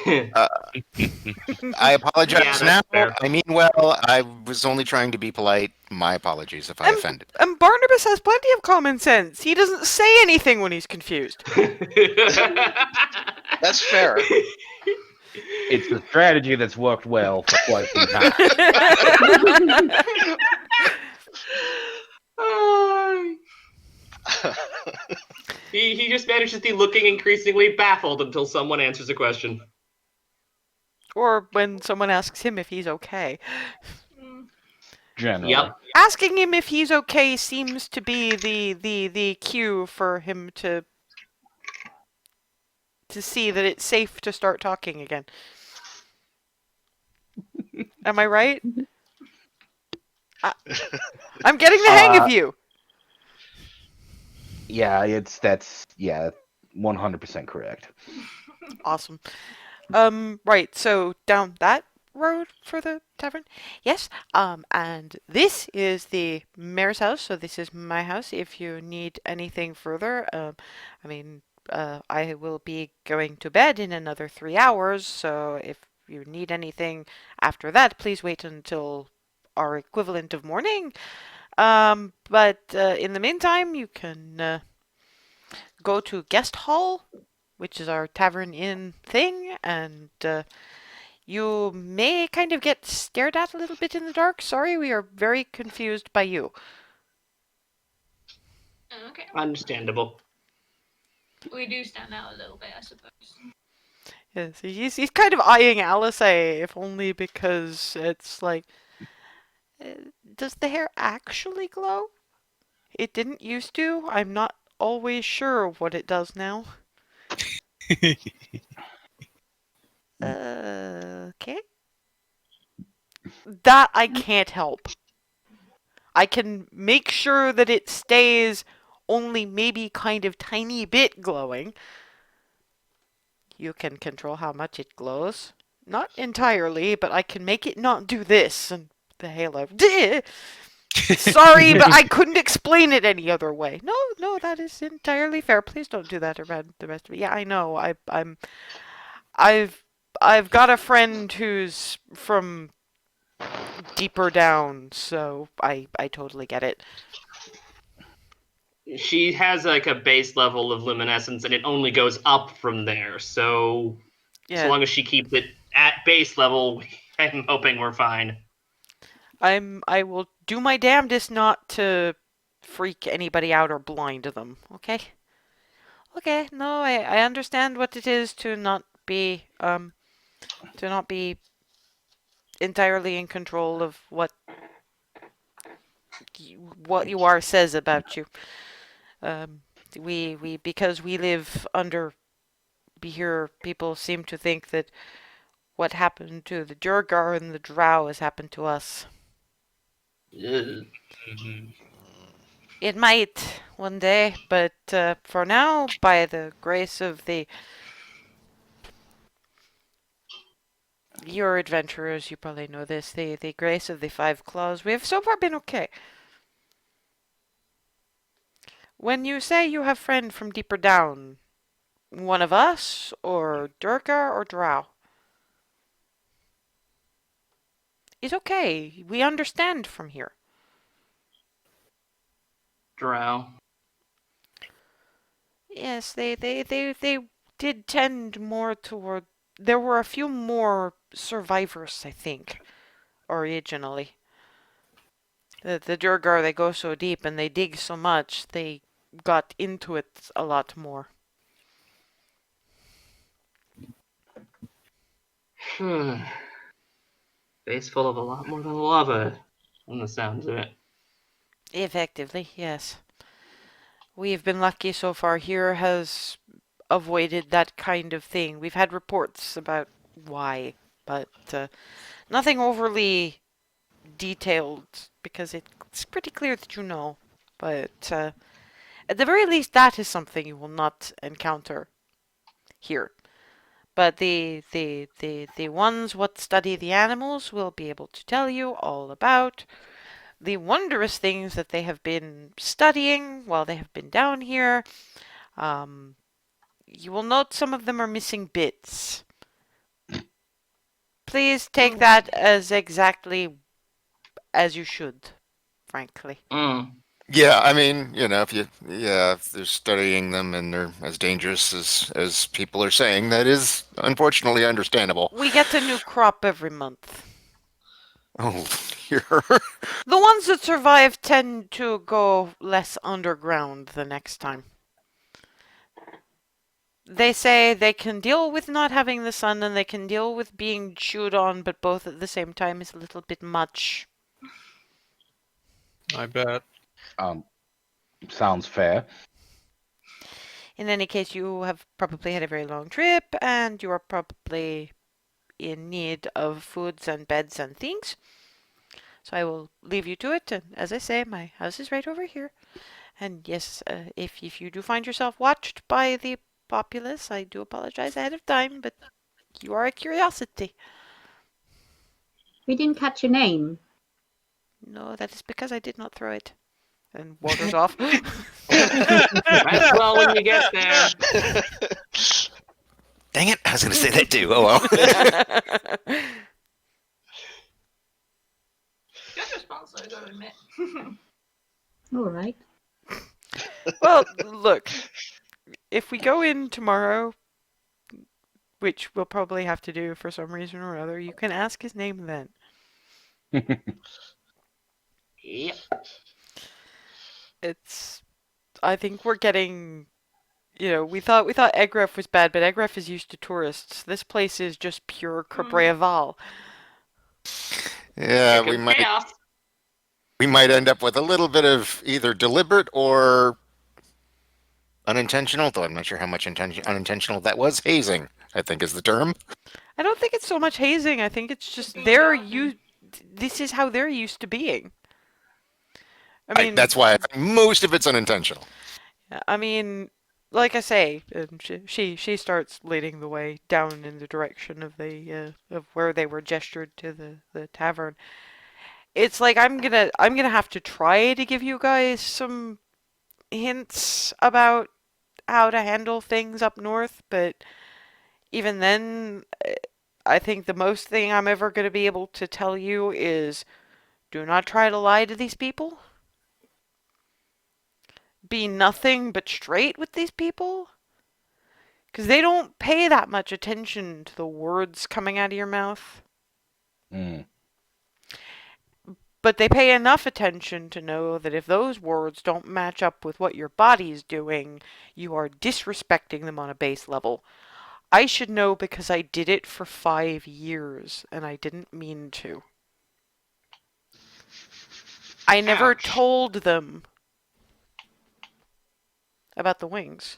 I apologize Yeah, that's now. fair. I mean well. I was only trying to be polite. My apologies if I offended. And Barnabas has plenty of common sense. He doesn't say anything when he's confused. That's fair. It's a strategy that's worked well for quite some time. He just manages to be looking increasingly baffled until someone answers a question. Or when someone asks him if he's okay. Generally. Yep. Asking him if he's okay seems to be the cue for him to see that it's safe to start talking again. Am I right? I'm getting the hang of you. Yeah, that's 100% correct. Awesome. Right, so down that road for the tavern? Yes, and this is the mayor's house, so this is my house. If you need anything further, I mean, I will be going to bed in another 3 hours, so if you need anything after that, please wait until our equivalent of morning. But in the meantime, you can go to Guest Hall, which is our tavern inn thing, and you may kind of get stared at a little bit in the dark. Sorry, we are very confused by you. Okay. Understandable. We do stand out a little bit, I suppose. Yes, he's kind of eyeing Alice, if only because it's like, uh, does the hair actually glow? It didn't used to. I'm not always sure what it does now. Okay. That I can't help. I can make sure that it stays only maybe kind of tiny bit glowing. You can control how much it glows. Not entirely, but I can make it not do this. And the halo. Sorry, but I couldn't explain it any other way. No, that is entirely fair. Please don't do that around the rest of it. Yeah, I know. I've I've got a friend who's from deeper down, so I totally get it. She has like a base level of luminescence, and it only goes up from there. So, Yeah, so long as she keeps it at base level, I'm hoping we're fine. I will do my damnedest not to freak anybody out or blind them. Okay. Okay. No, I understand what it is to not be entirely in control of what you are says about you. Um, we because we live under here, people seem to think that what happened to the Durgar and the Drow has happened to us. Ugh. Mhm. It might one day, but for now, by the grace of your adventurers, you probably know this, the grace of the Five Claws, we have so far been okay. When you say you have friend from deeper down, one of us, or Durgar, or Drow? It's okay. We understand from here. Drow. Yes, they did tend more toward. There were a few more survivors, I think, originally. The Durgar, they go so deep and they dig so much, they got into it a lot more. Base full of a lot more than lava, from the sounds of it. Effectively, yes. We've been lucky so far. Here has avoided that kind of thing. We've had reports about why, but nothing overly detailed because it's pretty clear that you know. But at the very least, that is something you will not encounter here. But the ones what study the animals will be able to tell you all about the wondrous things that they have been studying while they have been down here. You will note some of them are missing bits. Please take that as exactly as you should, frankly. Yeah, I mean, if they're studying them and they're as dangerous as people are saying, that is unfortunately understandable. We get a new crop every month. Oh, here. The ones that survive tend to go less underground the next time. They say they can deal with not having the sun and they can deal with being chewed on, but both at the same time is a little bit much. I bet. Sounds fair. In any case, you have probably had a very long trip and you are probably in need of foods and beds and things. So I will leave you to it. And as I say, my house is right over here. And yes, if you do find yourself watched by the populace, I do apologize ahead of time, but You are a curiosity. We didn't catch your name. No, that is because I did not throw it. And wanders off. Rest well when you get there. Dang it! I was going to say that too. Oh well. Good response, though, I gotta admit. All right. Well, look. If we go in tomorrow, which we'll probably have to do for some reason or other, you can ask his name then. Yep. I think we're getting, we thought Egref was bad, but Egref is used to tourists. This place is just pure Cobrea-Val. Yeah, Chicken chaos. we might end up with a little bit of either deliberate or unintentional, though I'm not sure how much unintentional that was. Hazing, I think, is the term. I don't think it's so much hazing. I think it's just this is how they're used to being. I mean, That's why I think most of it's unintentional. I mean, like I say, she starts leading the way down in the direction of of where they were gestured to the tavern. It's like I'm gonna have to try to give you guys some hints about how to handle things up north, but even then, I think the most thing I'm ever gonna be able to tell you is do not try to lie to these people. Be nothing but straight with these people. Because they don't pay that much attention to the words coming out of your mouth. But they pay enough attention to know that if those words don't match up with what your body's doing, you are disrespecting them on a base level. I should know because I did it for 5 years, and I didn't mean to. I never Ouch. told them about the wings.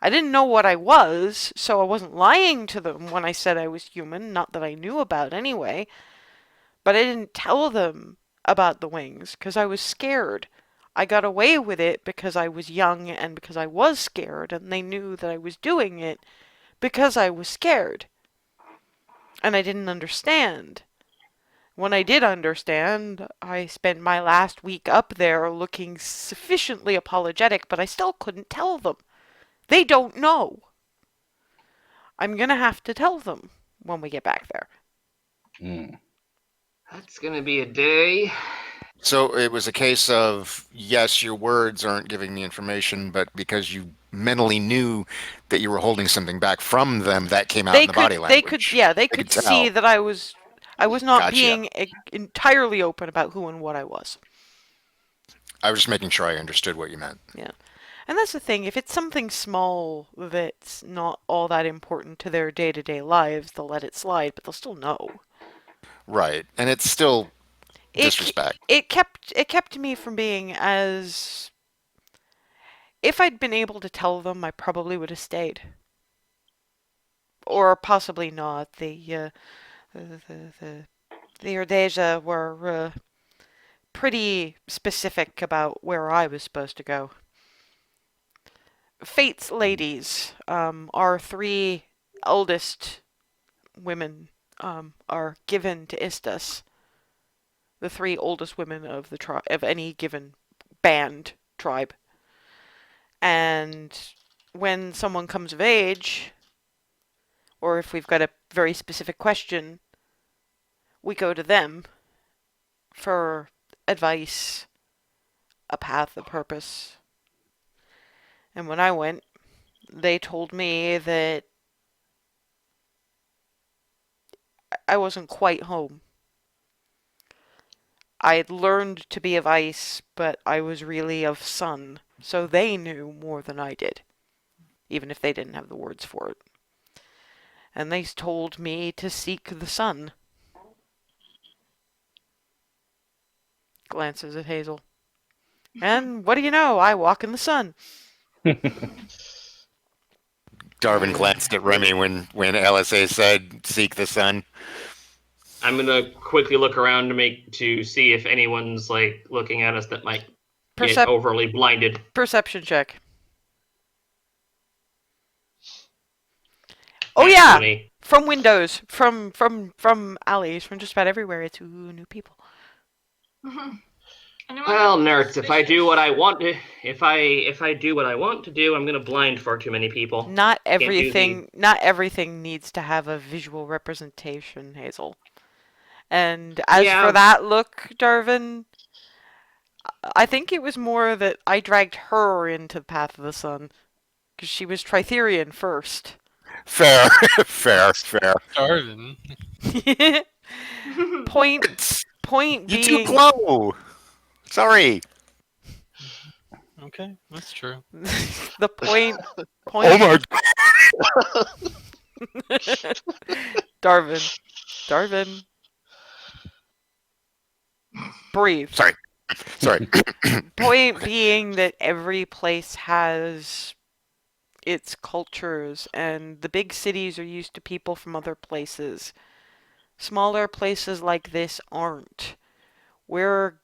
I didn't know what I was, so I wasn't lying to them when I said I was human, not that I knew about anyway. But I didn't tell them about the wings, because I was scared. I got away with it because I was young and because I was scared, and they knew that I was doing it because I was scared. And I didn't understand. When I did understand, I spent my last week up there looking sufficiently apologetic, but I still couldn't tell them. They don't know. I'm gonna have to tell them when we get back there. That's gonna be a day. So it was a case of, yes, your words aren't giving the information, but because you mentally knew that you were holding something back from them, that came out in the body language. They could see that I was not Gotcha. being entirely open about who and what I was. I was just making sure I understood what you meant. Yeah. And that's the thing, if it's something small that's not all that important to their day-to-day lives, they'll let it slide, but they'll still know. Right. And it's still disrespect. It kept me from being as... If I'd been able to tell them, I probably would have stayed. Or possibly not. The Erdeja were pretty specific about where I was supposed to go. Fate's ladies, our 3 eldest women, are given to Istas. The 3 oldest women of the of any given band tribe. And when someone comes of age, or if we've got a very specific question, we go to them for advice, a path, a purpose. And when I went, they told me that I wasn't quite home. I had learned to be of ice, but I was really of sun, so they knew more than I did, even if they didn't have the words for it. And they told me to seek the sun. Glances at Hazel. And what do you know? I walk in the sun. Darwin glanced at Remy when LSA said, "Seek the sun." I'm gonna quickly look around to see if anyone's like looking at us that might get overly blinded. Perception check. Oh yeah, From windows, from alleys, from just about everywhere. It's new people. Anyone Well, else nerds, if I do what suspicious? I want to, if I do what I want to do, I'm gonna blind far too many people. Not Can't do not everything needs to have a visual representation, Hazel. And as Yeah. for that look, Darvin, I think it was more that I dragged her into the path of the sun because she was Tritherian first. Fair, fair, fair. Darvin. Point You too being slow. Sorry. Okay, that's true. the point Oh my. Darvin, breathe. Sorry. Point being that every place has its cultures, and the big cities are used to people from other places. Smaller places like this aren't. We're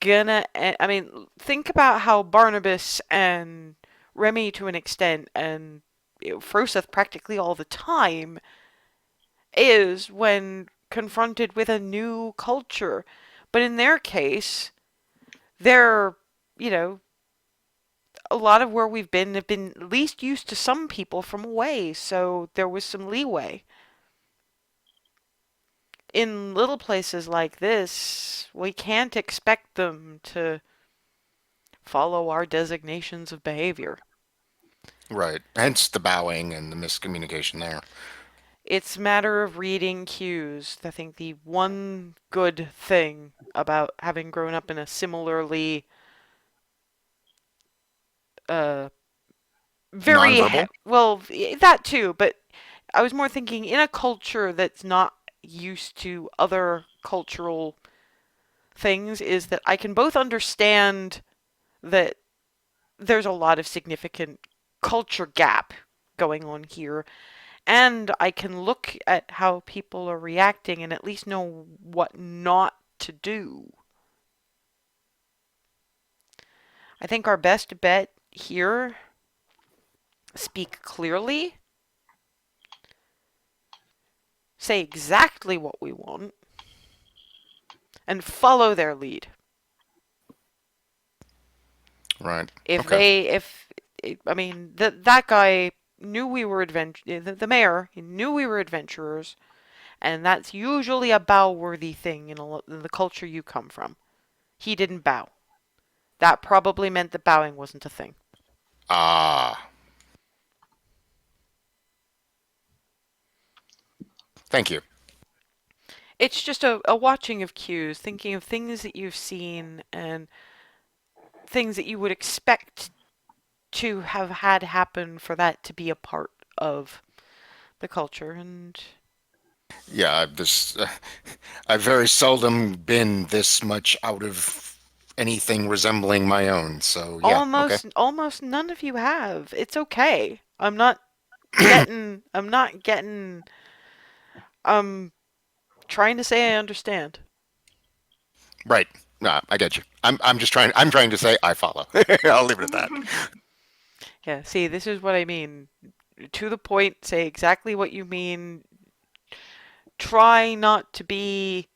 gonna. I mean, think about how Barnabas and Remy, to an extent, and Froseth practically all the time, is when confronted with a new culture. But in their case, they're, a lot of where we've been have been at least used to some people from away, so there was some leeway. In little places like this, we can't expect them to follow our designations of behavior. Right. Hence the bowing and the miscommunication there. It's a matter of reading cues. I think the one good thing about having grown up in a similarly very Nonverbal? well, that too, but I was more thinking in a culture that's not used to other cultural things, is that I can both understand that there's a lot of significant culture gap going on here, and I can look at how people are reacting and at least know what not to do. I think our best bet here, speak clearly, say exactly what we want, and follow their lead. Right. If Okay. I mean, that guy knew we were the mayor, he knew we were adventurers, and that's usually a bow-worthy thing in the culture you come from. He didn't bow. That probably meant that bowing wasn't a thing. Ah. Thank you. It's just a watching of cues, thinking of things that you've seen and things that you would expect to have had happen for that to be a part of the culture. And Yeah, I've very seldom been this much out of anything resembling my own. So yeah, okay. almost none of you have. It's okay. I'm not getting trying to say I understand. Right. No, I get you. I'm just trying. I'm trying to say I follow. I'll leave it at that. Yeah, see, this is what I mean. To the point, say exactly what you mean. Try not to be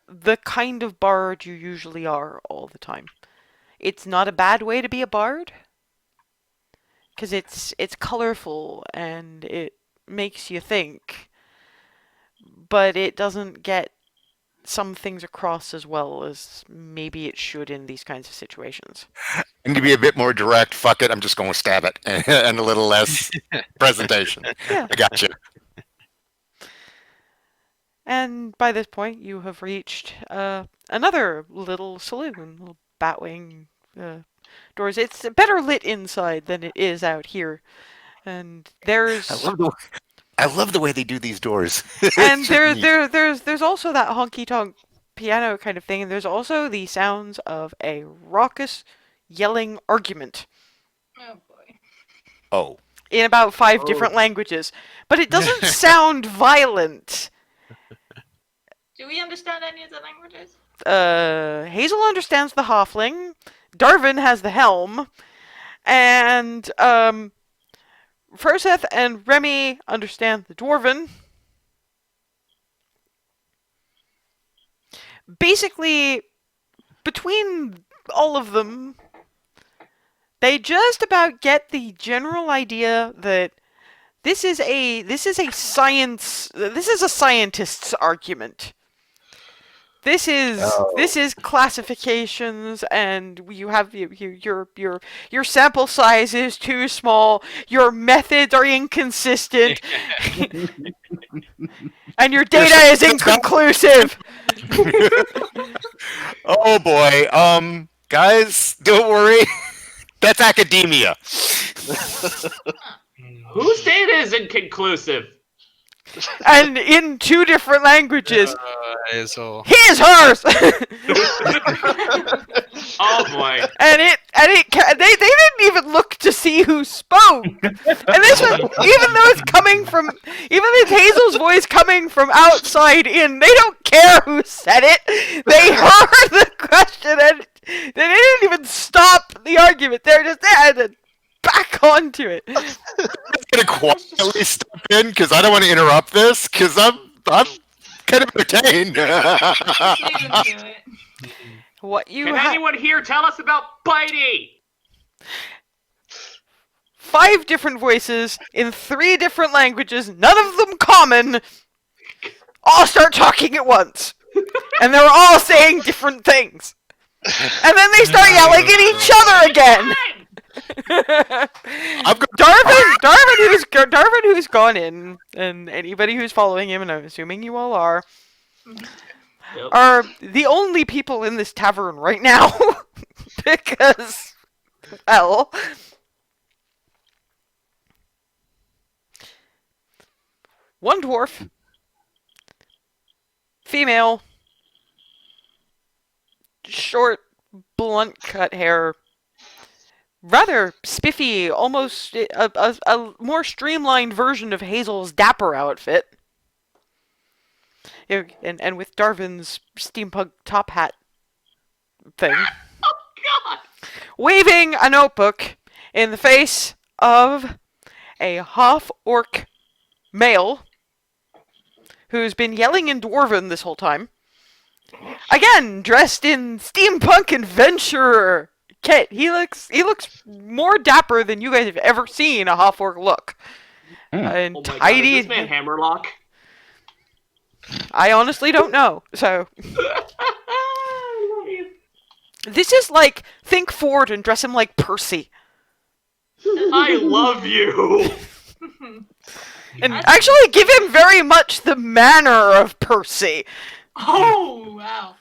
the kind of bard you usually are all the time. It's not a bad way to be a bard, because it's colorful and it makes you think, but it doesn't get some things across as well as maybe it should in these kinds of situations. And to be a bit more direct, fuck it. I'm just going to stab it, and a little less presentation. Yeah. I got you. And by this point, you have reached another little saloon, little batwing doors. It's better lit inside than it is out here, and there's I love the way they do these doors. and It's just neat. there's also that honky tonk piano kind of thing, and there's also the sounds of a raucous yelling argument Oh boy. Oh, in about 5 Oh. different languages, but it doesn't sound violent. Do we understand any of the languages? Hazel understands the halfling, Darvin has the helm, and Froseth and Remy understand the Dwarven. Basically, between all of them, they just about get the general idea that this is a scientist's argument. This is classifications, and you have your sample size is too small. Your methods are inconsistent, and your data is inconclusive. Oh boy. Guys, don't worry. That's academia. Whose data is inconclusive? And in 2 different languages. So His, hers. Oh boy. They didn't even look to see who spoke. And this was, even though it's coming from, even if Hazel's voice coming from outside in, they don't care who said it. They heard the question and they didn't even stop the argument. They're just there to back onto it. I'm gonna quietly step in because I don't want to interrupt this because I'm kind of entertained. What you Can anyone here tell us about Bitey? 5 different voices in 3 different languages, none of them common, all start talking at once. And they're all saying different things. And then they start yelling at each other again. Darvin who's gone in, and anybody who's following him, and I'm assuming you all are, are the only people in this tavern right now. Because, well, one dwarf, female, short, blunt cut hair, rather spiffy, almost a more streamlined version of Hazel's dapper outfit. And with Darvin's steampunk top hat thing. Oh god! Waving a notebook in the face of a half-orc male who's been yelling in Dwarven this whole time. Again, dressed in steampunk adventurer kit. He looks more dapper than you guys have ever seen a half-orc look. And Oh my god, tidy. is this man Hammerlock? I honestly don't know. So I love you. this is like, think Ford and dress him like Percy. I love you. And actually give him very much the manner of Percy. Oh wow.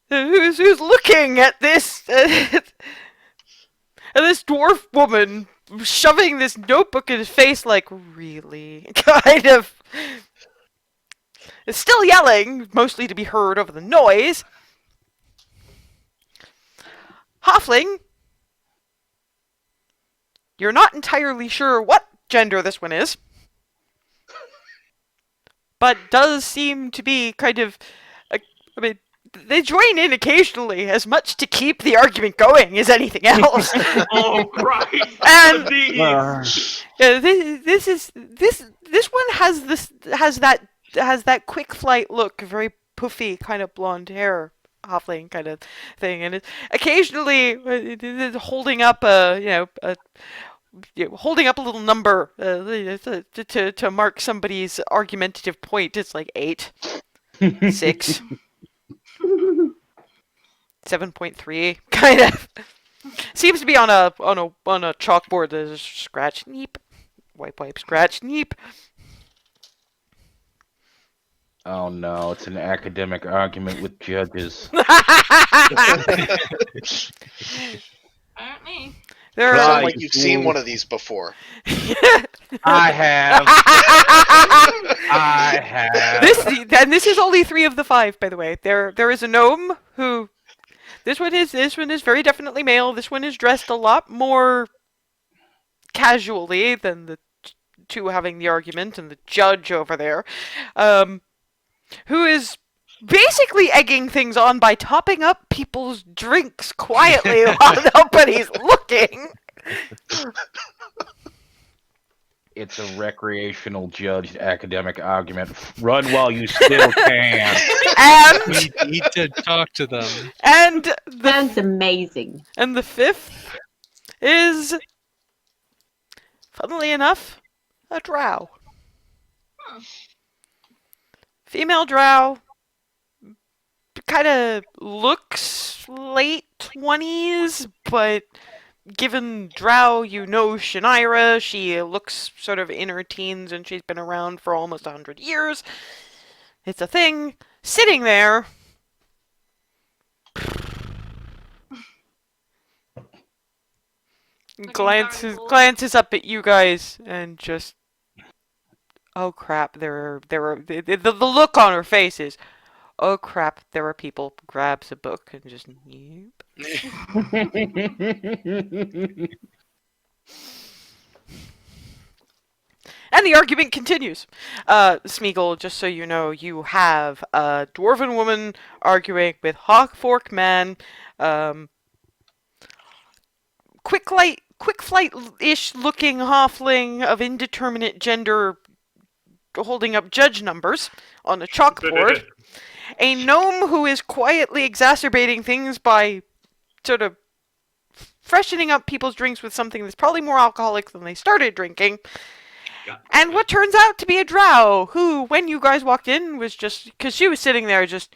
Who's looking at this at this dwarf woman shoving this notebook in his face like, really? Kind of. It's still yelling, mostly to be heard over the noise. Halfling. You're not entirely sure what gender this one is. But does seem to be kind of... I mean, they join in occasionally as much to keep the argument going as anything else. Oh Christ! And These. this one has that quick flight look, very puffy, kind of blonde hair, halfling kind of thing, and it's occasionally holding up holding up a little number to mark somebody's argumentative point. It's like 8, 6, 7.3, kind of. Seems to be on a chalkboard that is scratch neep, wipe scratch neep. Oh no, it's an academic argument with judges. Apparently. There Sound are like you've seen one of these before. I have. I have. This is only 3 of the 5, by the way. There is a gnome who this one is very definitely male. This one is dressed a lot more casually than the 2 having the argument, and the judge over there, who is basically egging things on by topping up people's drinks quietly while nobody's looking. It's a recreational judged academic argument. Run while you still can. And We need to talk to them. and Sounds amazing. the fifth is, funnily enough, a drow. Female drow, kind of looks late 20s, but given drow, you know Shanaira, she looks sort of in her teens and she's been around for almost 100 years. It's a thing. Sitting there. Glances up at you guys and just, oh crap, the look on her face is, oh crap, there are people. Grabs a book and just, nope. And the argument continues. Smeagol, just so you know, you have a dwarven woman arguing with Hawkfork man, quick flight-ish looking halfling of indeterminate gender holding up judge numbers on a chalkboard, a gnome who is quietly exacerbating things by sort of freshening up people's drinks with something that's probably more alcoholic than they started drinking, and what turns out to be a drow who, when you guys walked in, was just, because she was sitting there just,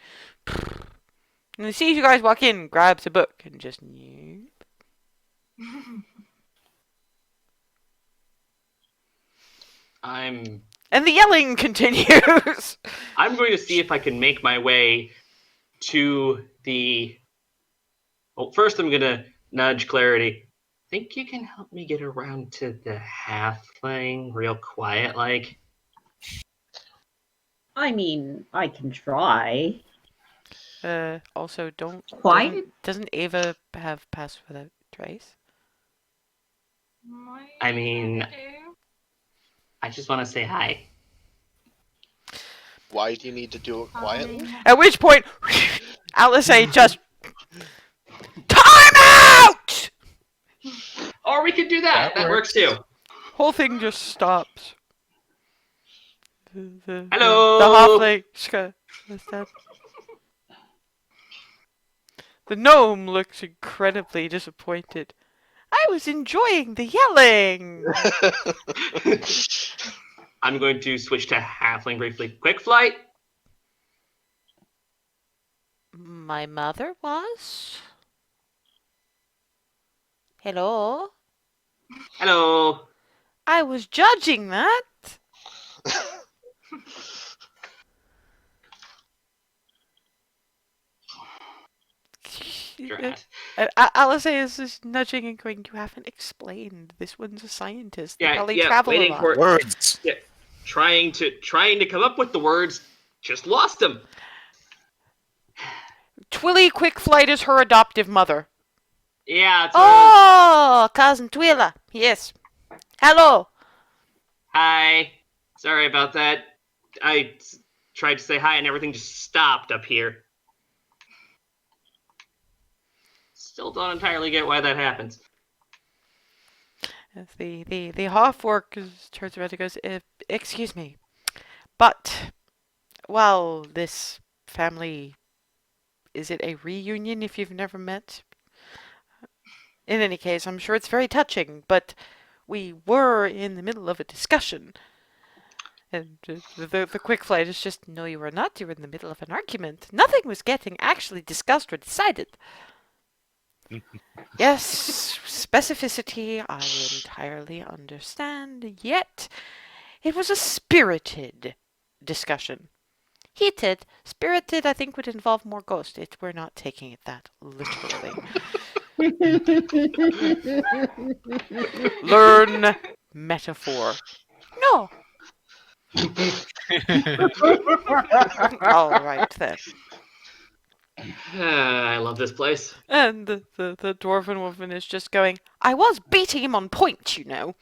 and sees you guys walk in, grabs a book and just, I'm and the yelling continues. I'm going to see if I can make my way to the. Well, first I'm gonna nudge Clarity. Think you can help me get around to the halfling real quiet like? I mean, I can try. Also, Quiet? Doesn't Ava have Pass Without Trace? I mean, I just want to say hi. Why do you need to do it quietly? At which point, Alice just, time out! Or we could do that. That works too. Whole thing just stops. The Hello. halfling. What's that? The gnome looks incredibly disappointed. I was enjoying the yelling. I'm going to switch to halfling briefly. Quick flight. My mother was? Hello? Hello. I was judging that. Alice is just nudging and going, you haven't explained. This one's a scientist. They probably travel a waiting lot. for Words. Yeah, trying to come up with the words. Just lost them. Twilly Quick Flight is her adoptive mother. Yeah. Oh, cousin Twila. Yes. Hello. Hi. Sorry about that. I tried to say hi and everything just stopped up here. Still don't entirely get why that happens. The half-orc turns around and goes, excuse me, but, well, this family, is it a reunion if you've never met? In any case, I'm sure it's very touching, but we were in the middle of a discussion. And the quick flight is just, no, you were not. You were in the middle of an argument. Nothing was getting actually discussed or decided. Yes, specificity, I entirely understand, yet it was a spirited discussion. Heated, spirited, I think would involve more ghost. We're not taking it that literally. Learn metaphor. No. All right then. I love this place. And the dwarven woman is just going, I was beating him on point, you know.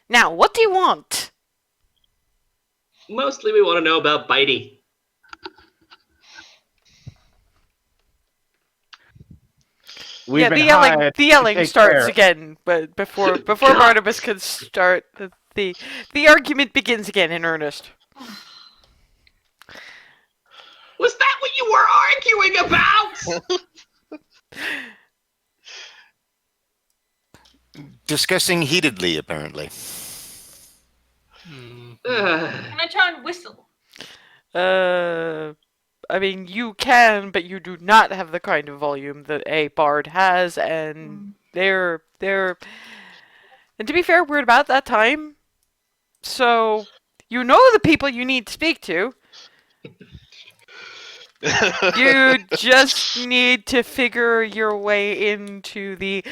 Now, what do you want? Mostly we want to know about Bitey. We've yeah, been the yelling hired the to yelling take starts care- again, but before Barnabas can start, the argument begins again in earnest. Was that what you were arguing about? Discussing heatedly, apparently. Mhm. Can I try and whistle? I mean, you can, but you do not have the kind of volume that a bard has, and they're. And to be fair, we're at about that time, so you know the people you need to speak to. You just need to figure your way into the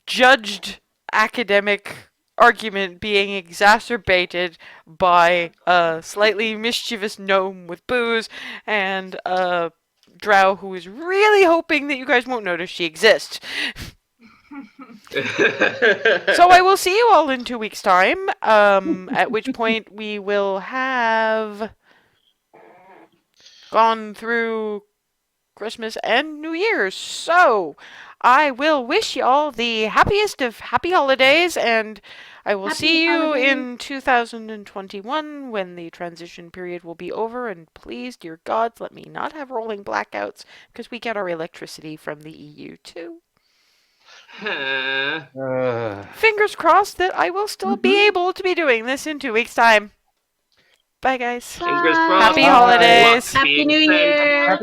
judged academic argument being exacerbated by a slightly mischievous gnome with booze and a drow who is really hoping that you guys won't notice she exists. So I will see you all in 2 weeks' time, at which point we will have gone through Christmas and New Year's. So I will wish y'all the happiest of happy holidays, and I will Happy see you holidays. in 2021 when the transition period will be over. And please, dear gods, let me not have rolling blackouts because we get our electricity from the EU too. Fingers crossed that I will still be able to be doing this in 2 weeks' time. Bye, guys. Fingers Bye. crossed. Happy holidays. Luck Happy being New sent. Year. Happy